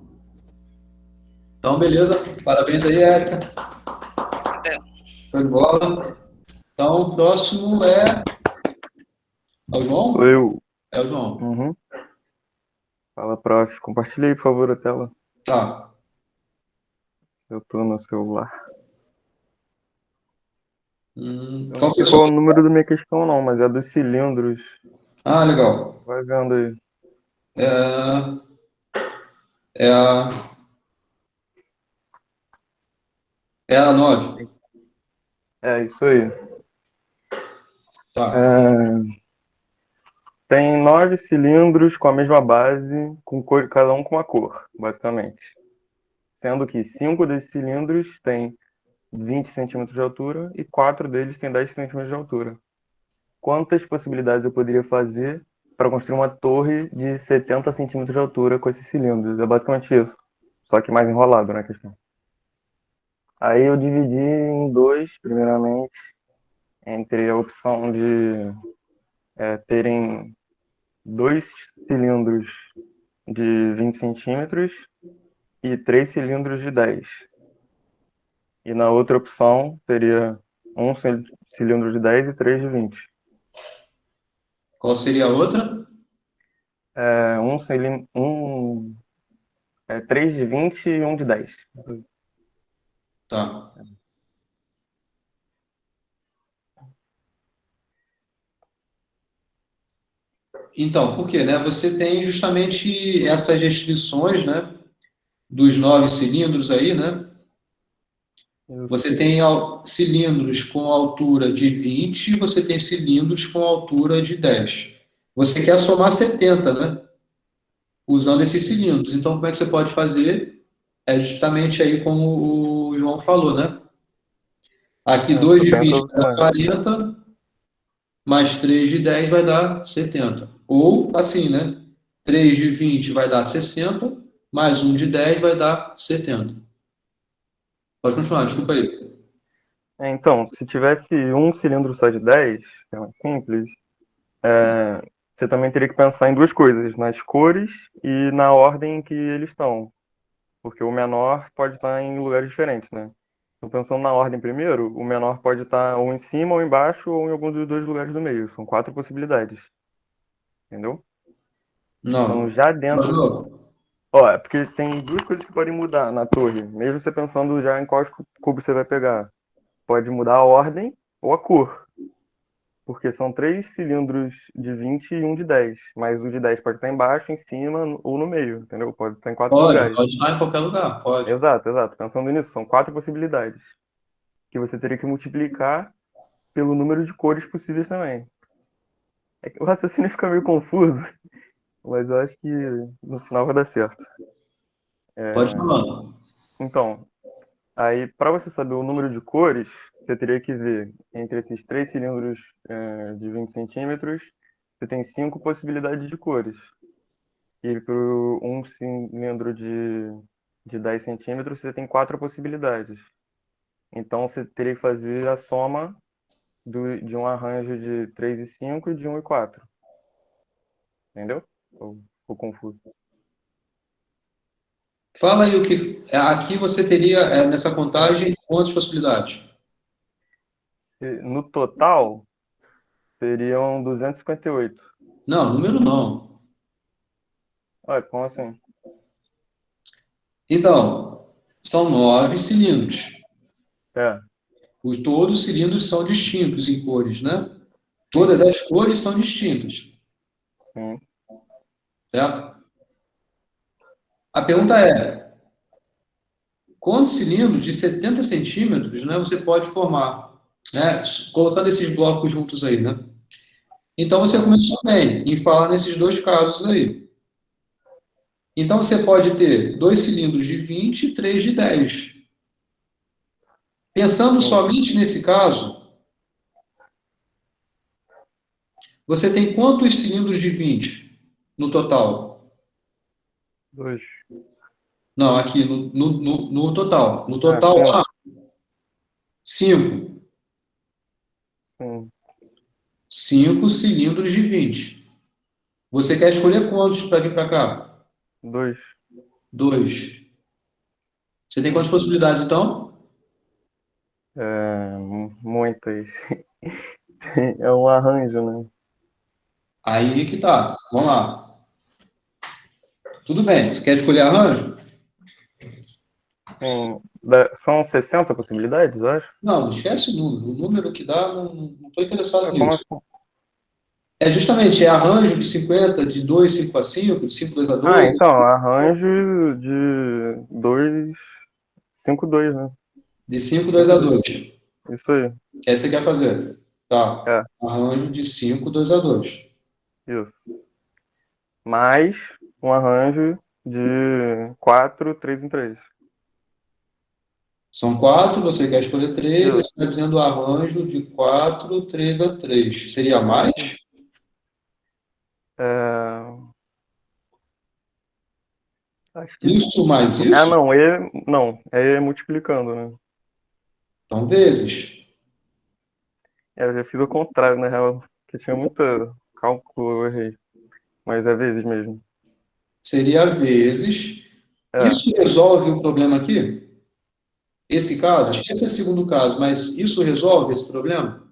Então, beleza. Parabéns aí, Érica. Foi de bola. Então, o próximo é o João? Sou eu. É o João. Uhum. Fala, prof. Compartilha aí, por favor, a tela. Tá. Eu tô no celular. Qual Não sei qual é o número da minha questão, não, mas é dos cilindros. Ah, legal. Vai vendo aí. É a 9. É, isso aí. Tá. Tem 9 cilindros com a mesma base, com cor, cada um com uma cor, basicamente. Sendo que 5 desses cilindros têm 20 centímetros de altura e 4 deles têm 10 centímetros de altura. Quantas possibilidades eu poderia fazer para construir uma torre de 70 centímetros de altura com esses cilindros? É basicamente isso. Só que mais enrolado, né, a questão. Aí eu dividi em 2, primeiramente, entre a opção de terem 2 cilindros de 20 centímetros e 3 cilindros de 10. E na outra opção teria 1 cilindro de 10 e 3 de 20. Qual seria a outra? 3 de 20 e 1 de 10. Tá. Então, por quê, né? Você tem justamente essas restrições, né? Dos 9 cilindros aí, né? Você tem cilindros com altura de 20 e você tem cilindros com altura de 10. Você quer somar 70, né? Usando esses cilindros. Então, como é que você pode fazer? É justamente aí como o João falou, né? Aqui 2 de 20 dá 40, mais 3 de 10 vai dar 70. Ou assim, né? 3 de 20 vai dar 60, mais 1 de 10 vai dar 70. Pode continuar, desculpa aí. Então, se tivesse um cilindro só de 10, que é mais simples, você também teria que pensar em 2 coisas, nas cores e na ordem em que eles estão. Porque o menor pode estar em lugares diferentes, né? Então, pensando na ordem primeiro, o menor pode estar ou em cima, ou embaixo, ou em algum dos 2 lugares do meio. São 4 possibilidades. Entendeu? Não. Então, já dentro... Não. É porque tem 2 coisas que podem mudar na torre. Mesmo você pensando já em qual cubo você vai pegar. Pode mudar a ordem ou a cor. Porque são 3 cilindros de 20 e 1 de 10. Mas o de 10 pode estar embaixo, em cima ou no meio, entendeu? Pode estar em 4 lugares. Pode estar em qualquer lugar, pode. Exato. Pensando nisso, são 4 possibilidades. Que você teria que multiplicar pelo número de cores possíveis também. É que o raciocínio fica meio confuso, mas eu acho que no final vai dar certo. Pode falar. Então, aí para você saber o número de cores, você teria que ver entre esses 3 cilindros de 20 centímetros, você tem 5 possibilidades de cores. E para um cilindro de 10 centímetros, você tem 4 possibilidades. Então, você teria que fazer a soma de um arranjo de 3 e 5 e de 1 e 4. Entendeu? Ou ficou confuso? Fala aí o que. Aqui você teria, nessa contagem, quantas possibilidades? No total, seriam 258. Não, número não. Olha, como assim? Então, são 9 cilindros. É. Todos os cilindros são distintos em cores, né? Todas as cores são distintas. Certo? A pergunta é: quantos cilindros de 70 centímetros, né, você pode formar? Né? Colocando esses blocos juntos aí, né? Então, você começou bem em falar nesses dois casos aí. Então, você pode ter 2 cilindros de 20 e 3 de 10. Pensando somente nesse caso, você tem quantos cilindros de 20 no total? 2. Não, aqui no total. No total, 5. 5 cilindros de 20. Você quer escolher quantos para vir para cá? 2. 2. Você tem quantas possibilidades, então? Muitas. É um arranjo, né? Aí que tá. Vamos lá. Tudo bem. Você quer escolher arranjo? São 60 possibilidades, eu acho? Não, esquece o número. O número que dá, não estou interessado nisso. Como assim? É justamente arranjo de 50, de 2, 5 a 5, de 5, 2 a 2. Então, arranjo de 2, 5, 2, né? De 5, 2 a 2. Isso aí. Que aí você quer fazer? Tá. Arranjo de 5, 2 a 2. Isso. Mais um arranjo de 4, 3 em 3. São 4, você quer escolher 3, aí você está dizendo arranjo de 4, 3 a 3. Seria mais? Acho que... Isso mais isso? Não, é multiplicando, né? Então, vezes. Eu já fiz o contrário, na real, porque tinha muito cálculo, eu errei. Mas é vezes mesmo. Seria vezes. Isso resolve o problema aqui? Esse caso? Esquece esse segundo caso, mas isso resolve esse problema?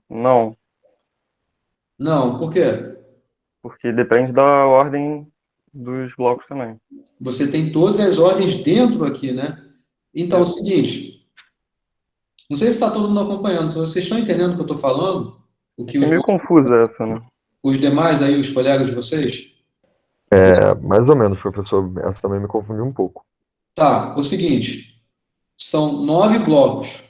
Não. Não, por quê? Porque depende da ordem dos blocos também. Você tem todas as ordens dentro aqui, né? Então, é o seguinte. Não sei se está todo mundo acompanhando. Se vocês estão entendendo o que eu estou falando, o que É meio confusa essa, né? Os demais aí, os colegas de vocês? Mais ou menos, professor. Essa também me confundiu um pouco. Tá, o seguinte. São 9 blocos.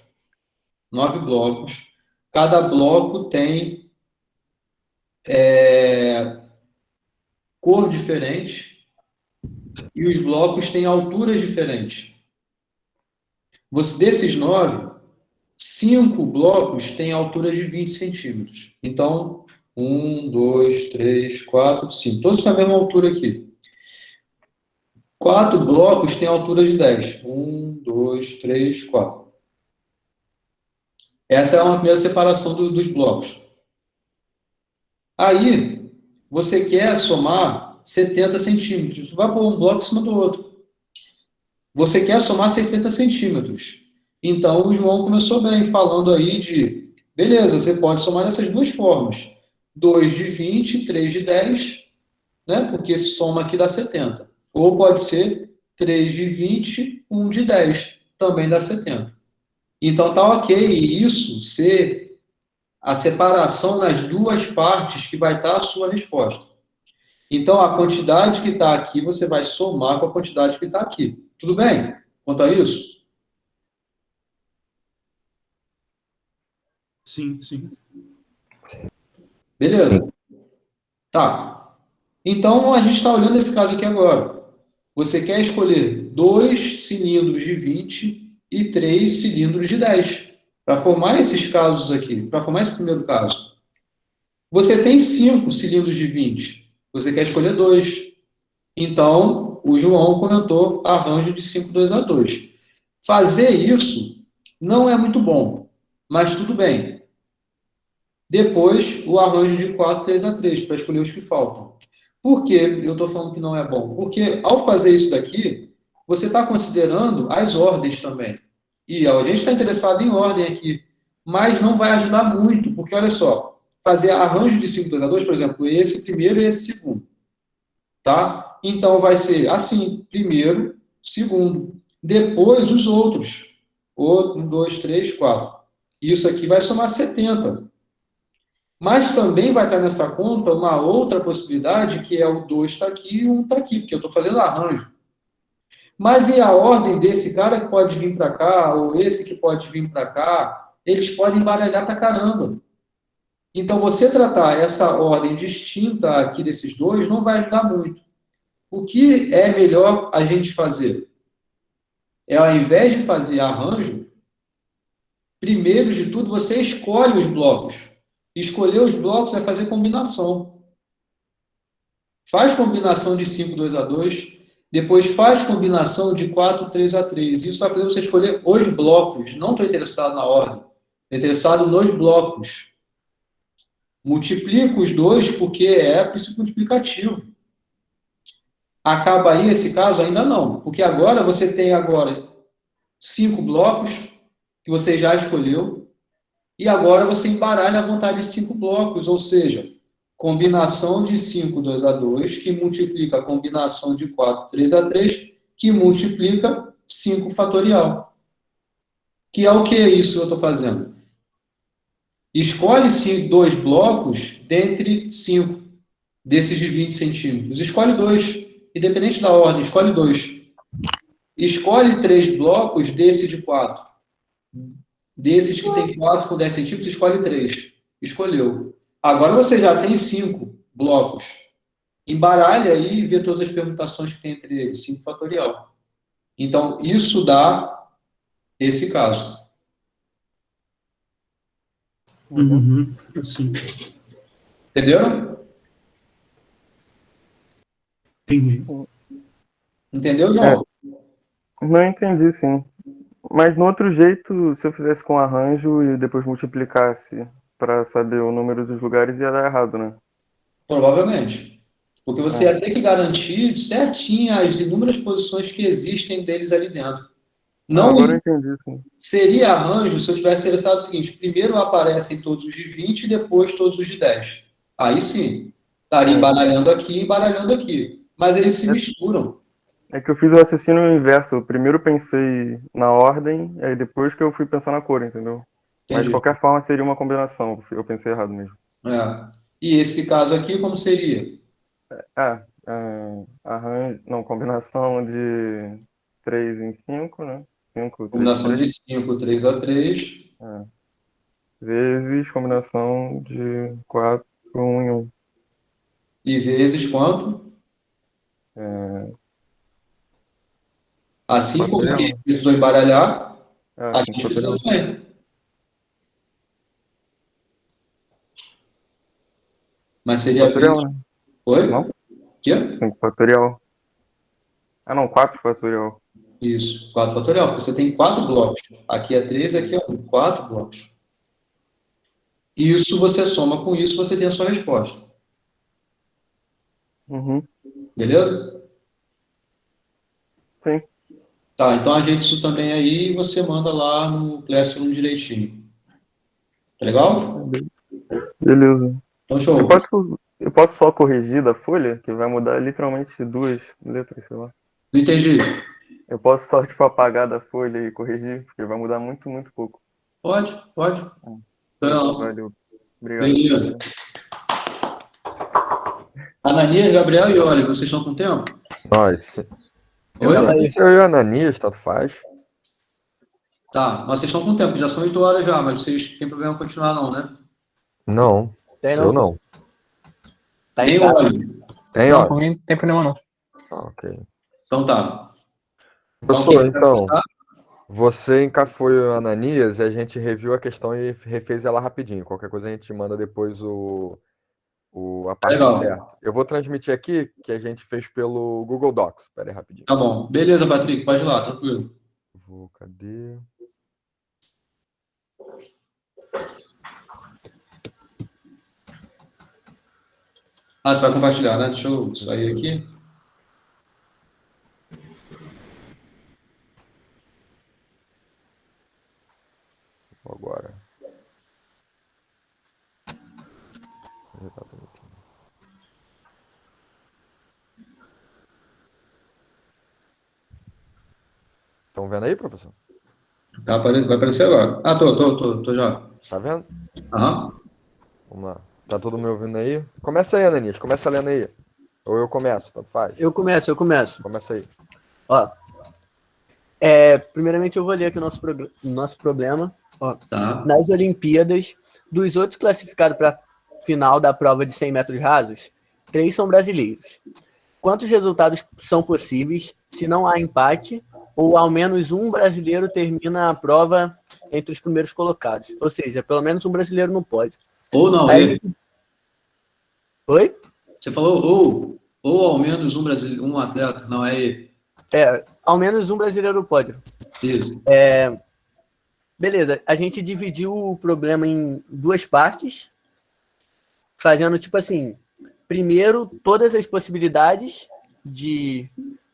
9 blocos. Cada bloco tem cor diferente e os blocos têm alturas diferentes. Desses 9, 5 blocos têm altura de 20 centímetros. Então, 1, 2, 3, 4, 5. Todos têm a mesma altura aqui. 4 blocos têm altura de 10. 1, 2, 3, 4. Essa é uma primeira separação dos blocos. Aí, você quer somar 70 centímetros. Você vai pôr um bloco em cima do outro. Você quer somar 70 centímetros. Então, o João começou bem, falando aí de... Beleza, você pode somar dessas duas formas. 2 de 20, 3 de 10, né? Porque esse soma aqui dá 70. Ou pode ser 3 de 20, 1 de 10. Também dá 70. Então, tá ok isso ser a separação nas duas partes que vai estar a sua resposta. Então, a quantidade que está aqui, você vai somar com a quantidade que está aqui. Tudo bem? Quanto a isso? Sim, sim. Beleza. Tá. Então, a gente está olhando esse caso aqui agora. Você quer escolher 2 cilindros de 20 e 3 cilindros de 10. Para formar esses casos aqui, para formar esse primeiro caso. Você tem 5 cilindros de 20. Você quer escolher 2. Então, o João comentou arranjo de 5-2-A-2. Fazer isso não é muito bom, mas tudo bem. Depois, o arranjo de 4-3-A-3, para escolher os que faltam. Por que eu estou falando que não é bom? Porque, ao fazer isso daqui, você está considerando as ordens também. E a gente está interessado em ordem aqui, mas não vai ajudar muito, porque, olha só, fazer arranjo de 5-2-A-2, por exemplo, esse primeiro e esse segundo. Tá? Então, vai ser assim, primeiro, segundo, depois os outros. 1, 2, 3, 4. Isso aqui vai somar 70. Mas também vai estar nessa conta uma outra possibilidade, que é o 2 está aqui e o 1 está aqui, porque eu estou fazendo arranjo. Mas e a ordem desse cara que pode vir para cá, ou esse que pode vir para cá, eles podem embaralhar para caramba. Então, você tratar essa ordem distinta aqui desses dois não vai ajudar muito. O que é melhor a gente fazer? É, ao invés de fazer arranjo, primeiro de tudo, você escolhe os blocos. Escolher os blocos é fazer combinação. Faz combinação de 5-2-A-2, depois faz combinação de 4-3-A3. Isso vai fazer você escolher os blocos. Não estou interessado na ordem. Estou interessado nos blocos. Multiplico os dois porque é princípio multiplicativo. Acaba aí esse caso? Ainda não. Porque agora você tem 5 blocos que você já escolheu. E agora você embaralha à vontade 5 blocos, ou seja, combinação de 5-2-A-2, que multiplica a combinação de 4-3-A3, que multiplica 5 fatorial. Que é o que isso que eu estou fazendo? Escolhe 2 blocos dentre 5 desses de 20 centímetros. Escolhe 2, independente da ordem, escolhe 2. Escolhe 3 blocos desse de 4. Desses que tem 4 com 10 centímetros, escolhe 3. Escolheu. Agora você já tem 5 blocos. Embaralha aí e vê todas as permutações que tem entre eles. 5 fatorial. Então, isso dá esse caso. Assim. Entendeu? Entendi. Entendeu, João? Não entendi, sim. Mas no outro jeito, se eu fizesse com arranjo e depois multiplicasse para saber o número dos lugares, ia dar errado, né? Provavelmente. Porque você ia ter que garantir certinho as inúmeras posições que existem deles ali dentro. Não agora eu entendi, sim. seria arranjo se eu tivesse interessado o seguinte: primeiro aparecem todos os de 20 e depois todos os de 10. Aí sim, estaria embaralhando aqui e embaralhando aqui. Mas eles se misturam. É que eu fiz o raciocínio inverso. Eu primeiro pensei na ordem, aí depois que eu fui pensar na cor, entendeu? Entendi. Mas de qualquer forma seria uma combinação. Eu pensei errado mesmo. E esse caso aqui, como seria? Arranjo, não, combinação de 3 em 5, né? 5, 3, Combinação 3. de 5, 3-A3. Vezes combinação de 4, 1 em 1. E vezes quanto? Assim como aqui precisou embaralhar, aqui precisa também. Mas seria... Fatorial, né? Oi? Não? Quê? 5 fatorial. Não, 4 fatorial. Isso, 4 fatorial, porque você tem 4 blocos. Aqui é 3, aqui é 1. 4 blocos. Isso você soma com isso, você tem a sua resposta. Beleza? Sim. Tá, então ajeita isso também aí e você manda lá no Classroom direitinho. Tá legal? Beleza. Então, show. Eu posso só corrigir da folha, que vai mudar literalmente 2 letras, sei lá. Não entendi. Eu posso só, tipo, apagar da folha e corrigir, porque vai mudar muito, muito pouco. Pode. Então, valeu. Obrigado. Beleza. Ananias, Gabriel e Oli, vocês estão com tempo? Nós. Oi? Eu e Ananias, tanto faz. Tá, mas vocês estão com tempo, já são 8 horas já, mas vocês têm problema em continuar não, né? Não, Tem eu não. Tá Nem em casa. óleo. Tem, Não, ó. por mim não tem problema não. Ah, ok. Então tá. Professor, quem vai então, começar? você foi o Ananias e a gente reviu a questão e refez ela rapidinho. Qualquer coisa a gente manda depois a parte Legal. certa. Eu vou transmitir aqui que a gente fez pelo Google Docs. Espera aí rapidinho. Tá bom. Beleza, Patrick, pode ir lá, tranquilo. Cadê? Ah, você vai compartilhar, né? Deixa eu sair aqui. Agora. Estão vendo aí, professor? Tá, vai aparecer agora. Ah, tô já. Tá vendo? Aham. Vamos lá. Tá todo mundo me ouvindo aí? Começa aí, Ananias. Começa lendo aí. Ou eu começo, tanto faz. Eu começo. Começa aí. Ó. Primeiramente eu vou ler aqui o nosso problema. Ó. Tá. Nas Olimpíadas, dos 8 classificados para a final da prova de 100 metros rasos, 3 são brasileiros. Quantos resultados são possíveis se não há empate ou ao menos um brasileiro termina a prova entre os primeiros colocados? Ou seja, pelo menos um brasileiro no pódio. Ou não, Aí... Oi? Você falou ou ao menos um atleta, não é ele. Ao menos um brasileiro no pódio. Isso. Beleza, a gente dividiu o problema em 2 partes, fazendo tipo assim, primeiro todas as possibilidades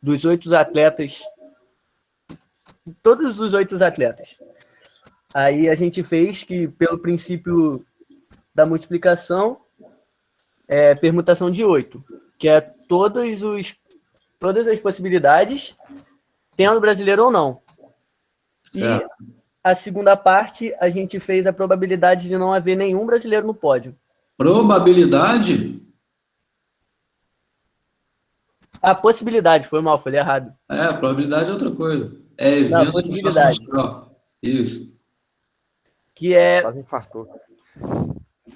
dos 8 atletas, todos os 8 atletas. Aí a gente fez que pelo princípio da multiplicação, permutação de 8, que é todas as possibilidades, tendo brasileiro ou não. Certo. E a segunda parte, a gente fez a probabilidade de não haver nenhum brasileiro no pódio. Probabilidade? A possibilidade, foi mal, falei errado. Probabilidade é outra coisa. É evento. Não, possibilidade. Isso. Que é... Quase infartou.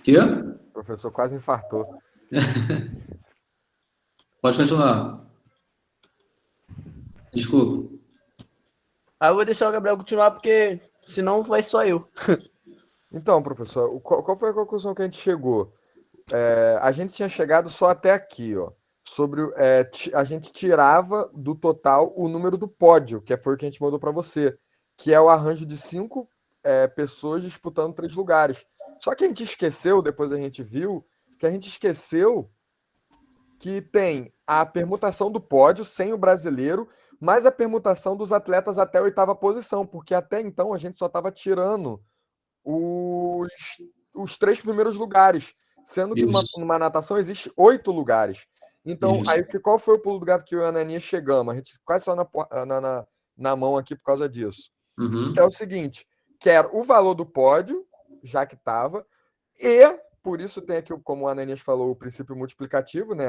Quê? O professor quase infartou. Pode continuar. Desculpa. Eu vou deixar o Gabriel continuar, porque senão vai só eu. Então, professor, qual foi a conclusão que a gente chegou? A gente tinha chegado só até aqui, ó. Sobre a gente tirava do total o número do pódio, que foi o que a gente mandou para você, que é o arranjo de 5 pessoas disputando 3 lugares. Só que a gente esqueceu, depois a gente viu, que a gente esqueceu que tem a permutação do pódio sem o brasileiro, mais a permutação dos atletas até a 8ª posição, porque até então a gente só estava tirando os 3 primeiros lugares, sendo que numa natação existe 8 lugares. Então, aí qual foi o pulo do gato que eu e a Ananias chegamos? A gente quase só na mão aqui por causa disso. Uhum. Que é o seguinte, que era o valor do pódio, já que estava, e por isso tem aqui, como o Ananias falou, o princípio multiplicativo, né,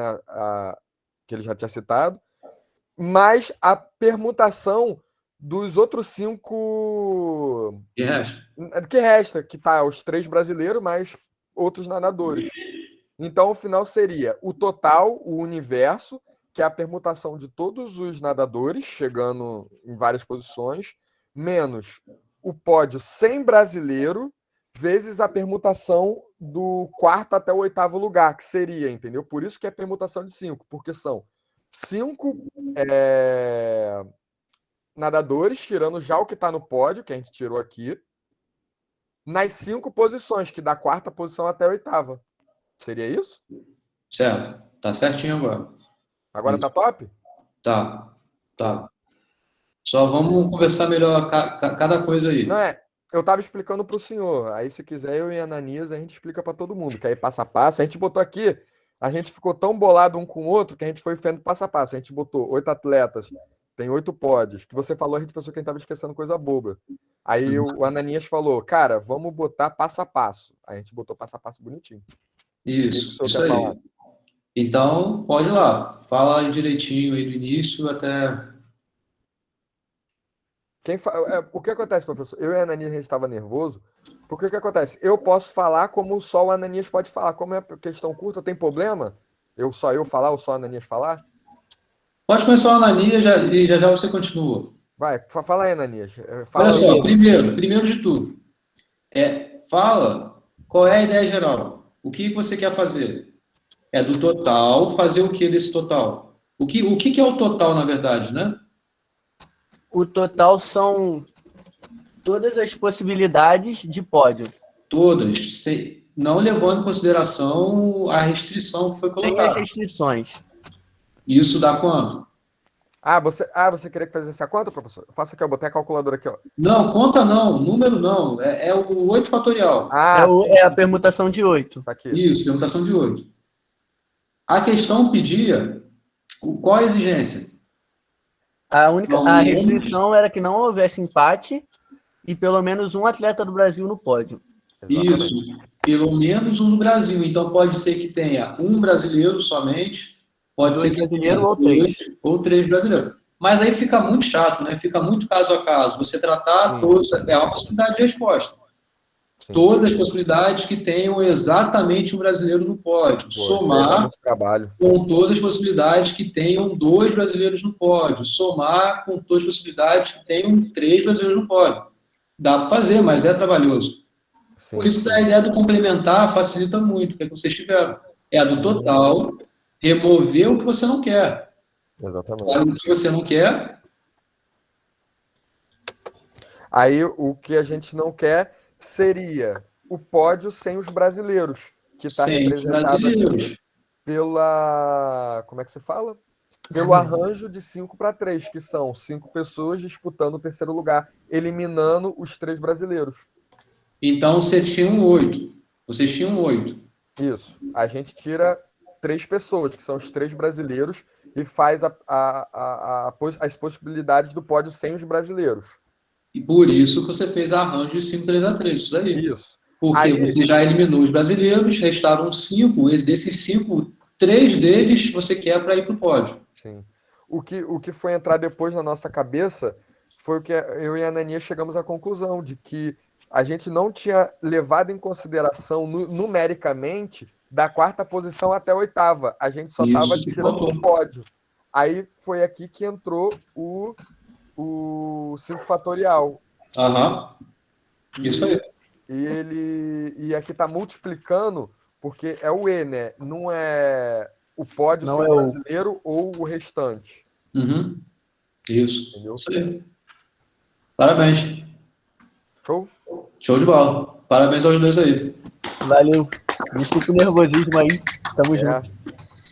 que ele já tinha citado, mais a permutação dos outros 5 que resta, que tá os 3 brasileiros mais outros nadadores. Então, o final seria o total, o universo, que é a permutação de todos os nadadores, chegando em várias posições, menos o pódio sem brasileiro, vezes a permutação do 4º até o 8º lugar, que seria, entendeu? Por isso que é permutação de 5, porque são 5 nadadores, tirando já o que está no pódio, que a gente tirou aqui, nas 5 posições, que da 4ª posição até a 8ª. Seria isso? Certo. Tá certinho agora. Agora tá top? Tá. Só vamos conversar melhor cada coisa aí. Não eu tava explicando pro senhor. Aí, se quiser, eu e a Ananias, a gente explica para todo mundo. Que aí, passo a passo, a gente botou aqui, a gente ficou tão bolado um com o outro que a gente foi vendo passo a passo. A gente botou 8 atletas, tem 8 pódios. Que você falou, a gente pensou que a gente tava esquecendo coisa boba. Aí o Ananias falou, cara, vamos botar passo a passo. Aí a gente botou passo a passo bonitinho. Isso aí. Falar? Então, pode ir lá. Fala direitinho aí do início até... O que acontece, professor? Eu e a Ananias, a gente estava nervoso, porque o que acontece? Eu posso falar como só o Ananias pode falar. Como é questão curta, tem problema? Só eu falar ou só o Ananias falar? Pode começar o Ananias e já você continua. Vai, fala aí, Ananias. Olha só, primeiro de tudo, fala qual é a ideia geral. O que você quer fazer? É do total, fazer o que desse total? O que é o total, na verdade, né? O total são todas as possibilidades de pódio. Todas, não levando em consideração a restrição que foi Sem colocada. as restrições. Isso dá quanto? Você queria que fizesse a conta, professor? Faça aqui, eu botei a calculadora aqui, ó. Não, conta não, número não. É o 8 fatorial. É a permutação de 8. Tá aqui. Isso, permutação de 8. A questão pedia qual a exigência? A restrição era que não houvesse empate e pelo menos um atleta do Brasil no pódio. Isso, pelo menos um no Brasil. Então pode ser que tenha um brasileiro somente, pode ser que tenha dois ou três brasileiros. Mas aí fica muito chato, né? Fica muito caso a caso. Você tratar todos, é uma possibilidade de resposta. Sim. Todas as possibilidades que tenham exatamente um brasileiro no pódio. Somar com todas as possibilidades que tenham 2 brasileiros no pódio. Somar com todas as possibilidades que tenham 3 brasileiros no pódio. Dá para fazer, mas é trabalhoso. Sim, por isso que a ideia do complementar facilita muito, que é que vocês tiveram. É a do total, remover o que você não quer. Exatamente. O que você não quer. Aí o que a gente não quer seria o pódio sem os brasileiros, que está representado aqui pela... Como é que se fala? Pelo arranjo de 5-3, que são 5 pessoas disputando o terceiro lugar, eliminando os 3 brasileiros. Então, vocês tinham 8. Isso. A gente tira 3 pessoas, que são os 3 brasileiros, e faz as possibilidades do pódio sem os brasileiros. E por isso que você fez arranjo de 5-3-3, isso aí. Isso. Porque você já eliminou os brasileiros, restaram 5, desses 5, 3 deles você quer para ir para o pódio. Sim. O que foi entrar depois na nossa cabeça foi o que eu e a Ananias chegamos à conclusão de que a gente não tinha levado em consideração numericamente da 4ª posição até a 8ª. A gente só estava tirando o pódio. Aí foi aqui que entrou o 5 fatorial. Isso aí. E aqui está multiplicando, porque é o E, né? Não é o pódio sem o brasileiro ou o restante. Isso. Entendeu? Isso aí. Parabéns. Show de bola. Parabéns aos dois aí. Valeu. Desculpa o nervosismo aí. Tamo junto.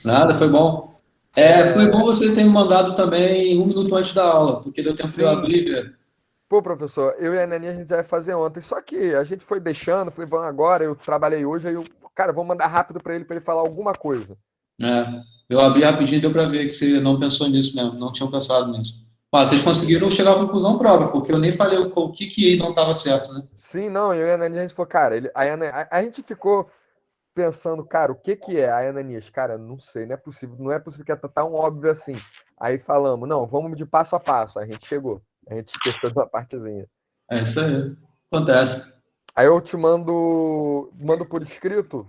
Nada, foi bom. Foi bom você ter me mandado também 1 minuto antes da aula, porque deu tempo de eu abrir e ver. Pô, professor, eu e a Ananias a gente já ia fazer ontem, só que a gente foi deixando, falei, vamos agora, eu trabalhei hoje, aí cara, vou mandar rápido para ele falar alguma coisa. Eu abri rapidinho e deu para ver que você não pensou nisso mesmo, não tinham pensado nisso. Mas vocês conseguiram chegar à conclusão própria, porque eu nem falei o que não estava certo, né? Sim, não, eu e a Ananias a gente falou, cara, a gente ficou pensando, cara, o que é? A Ananias, cara, não sei, não é possível que é tão óbvio assim. Aí falamos, não, vamos de passo a passo, a gente chegou. A gente esqueceu de uma partezinha. É isso aí. Acontece. Aí eu te mando por escrito,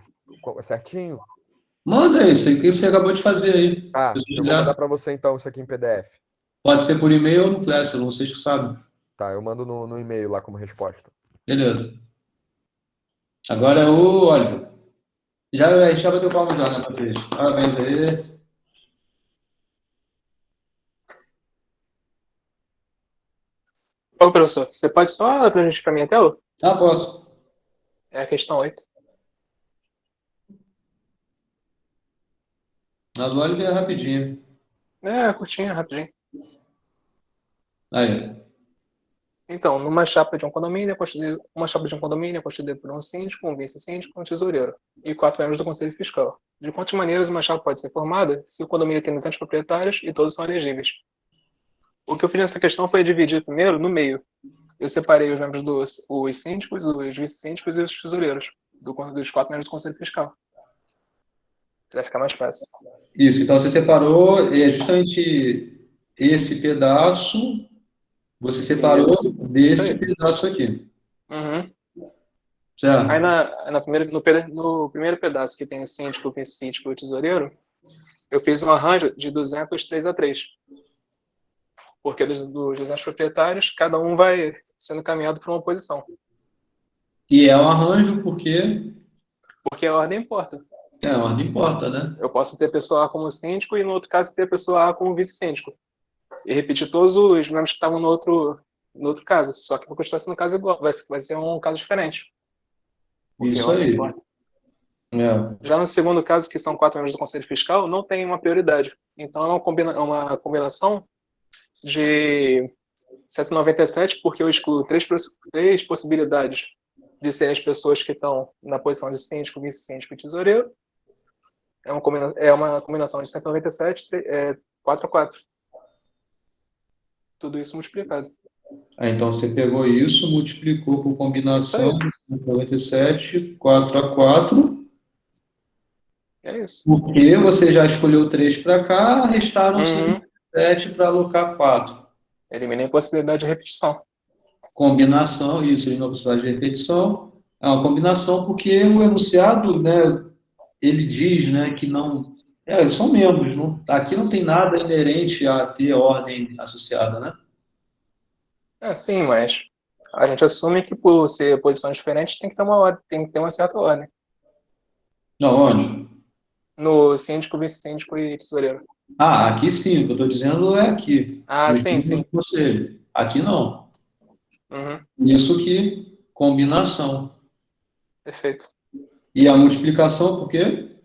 certinho? Manda aí, isso que você acabou de fazer aí. Eu vou mandar para você então isso aqui em PDF. Pode ser por e-mail ou no Classroom, vocês que sabem. Tá, eu mando no e-mail lá como resposta. Beleza. Agora é o Oliver. A gente já bateu palma já, né, vocês? Parabéns aí. Ô, professor, você pode só transmitir para minha tela? Posso. É a questão 8. A do Oliver é rapidinho. Curtinha, rapidinho. Aí. Então, numa chapa de um condomínio é constituída por um síndico, um vice-síndico e um tesoureiro, e 4 membros do Conselho Fiscal. De quantas maneiras uma chapa pode ser formada se o condomínio tem 200 proprietários e todos são elegíveis? O que eu fiz nessa questão foi dividir primeiro no meio. Eu separei os membros os síndicos, os vice-síndicos e os tesoureiros, dos 4 membros do Conselho Fiscal. Vai ficar mais fácil. Isso, então você separou justamente esse pedaço Você separou Isso desse aí. pedaço aqui. Uhum. Certo? Aí no primeiro pedaço que tem o síndico, o vice-síndico e o tesoureiro, eu fiz um arranjo de 200 3-3. Porque dos 200 proprietários, cada um vai sendo caminhado para uma posição. E é um arranjo porque Porque a ordem importa. a ordem importa, né? Eu posso ter a pessoa A como síndico e, no outro caso, ter a pessoa A como vice-síndico. E repetir todos os membros que estavam no outro caso. Só que vai continuar sendo um caso igual. Vai ser um caso diferente. Porque Isso a ordem aí. importa. É. Já no segundo caso, que são 4 membros do Conselho Fiscal, não tem uma prioridade. Então, é uma combinação de 197, porque eu excluo três possibilidades de serem as pessoas que estão na posição de síndico, vice-síndico e tesoureiro. É uma combinação de 197, 4-4. Tudo isso multiplicado. Então, você pegou isso, multiplicou por combinação de 197, 4-4. É isso. Porque você já escolheu 3 para cá, restaram 7 para alocar 4. Eliminei a possibilidade de repetição. Combinação, isso, eliminou a possibilidade de repetição. É uma combinação porque o enunciado, né, ele diz, né, que não... eles são membros, aqui não tem nada inerente a ter ordem associada, né? Sim, mas a gente assume que por ser posições diferentes tem que ter uma ordem, tem que ter uma certa ordem. Não, onde? No síndico, vice-síndico e tesoureiro. Aqui sim, o que eu estou dizendo é aqui. Sim. Você. Aqui não. Uhum. Isso que combinação. Perfeito. E a multiplicação, por quê?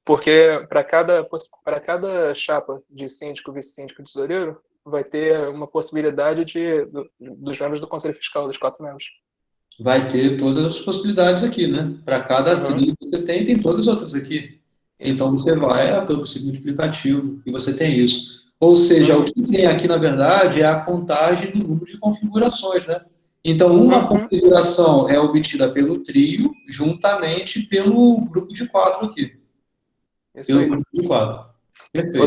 Porque para cada chapa de síndico, vice-síndico e tesoureiro, vai ter uma possibilidade dos membros do Conselho Fiscal, dos 4 membros. Vai ter todas as possibilidades aqui, né? Para cada trilho que você tem todas as outras aqui. Então, você vai pelo princípio multiplicativo e você tem isso. Ou seja, o que tem aqui, na verdade, é a contagem do número de configurações, né? Então, uma configuração é obtida pelo trio, juntamente pelo grupo de 4 aqui. Isso aí. Grupo de 4. Perfeito.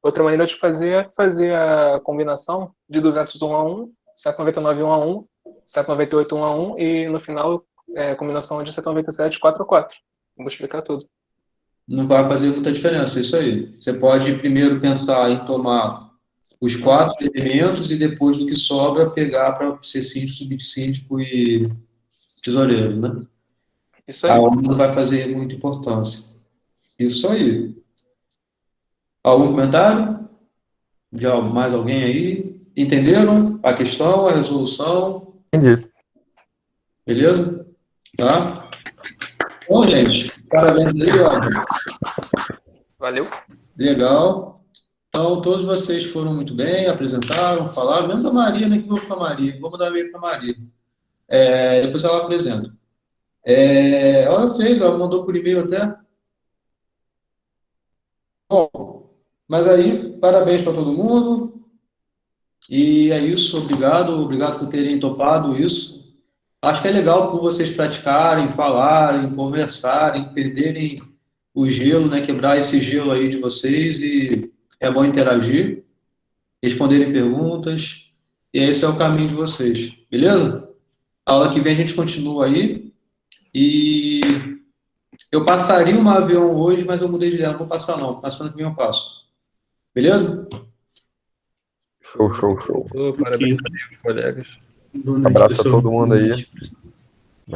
Outra maneira de fazer é fazer a combinação de 201 a 1, 199 1 a 1, 198 1 a 1 e, no final, a combinação de 197 4 a 4. Vou explicar tudo. Não vai fazer muita diferença, isso aí. Você pode primeiro pensar em tomar os 4 elementos e depois do que sobra pegar para ser síndico, subsíndico e tesoureiro, né? Isso aí. A ordem não vai fazer muita importância. Isso aí. Algum comentário? Já mais alguém aí? Entenderam a questão, a resolução? Entendi. Beleza? Tá? Bom, gente, parabéns aí, ó. Valeu. Legal. Então, todos vocês foram muito bem, apresentaram, falaram, menos a Maria, né, que vou para a Maria. Vou mandar e-mail para a Maria. Depois ela apresenta. Ela fez, ela mandou por e-mail até. Bom, mas aí, parabéns para todo mundo. E é isso, obrigado por terem topado isso. Acho que é legal por vocês praticarem, falarem, conversarem, perderem o gelo, né, quebrar esse gelo aí de vocês, e é bom interagir, responderem perguntas, e esse é o caminho de vocês, beleza? A aula que vem a gente continua aí, e eu passaria um avião hoje, mas eu mudei de ideia, não vou passar não, na semana que vem eu passo. Beleza? Show. Parabéns aí, colegas. Abraço a todo mundo aí.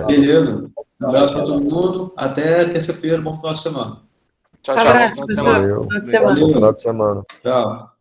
Beleza. Um abraço para todo mundo. Até terça-feira. Bom final de semana. Tchau. Abraço, Final de semana. pessoal. Final de semana. Valeu. Final de semana. Tchau.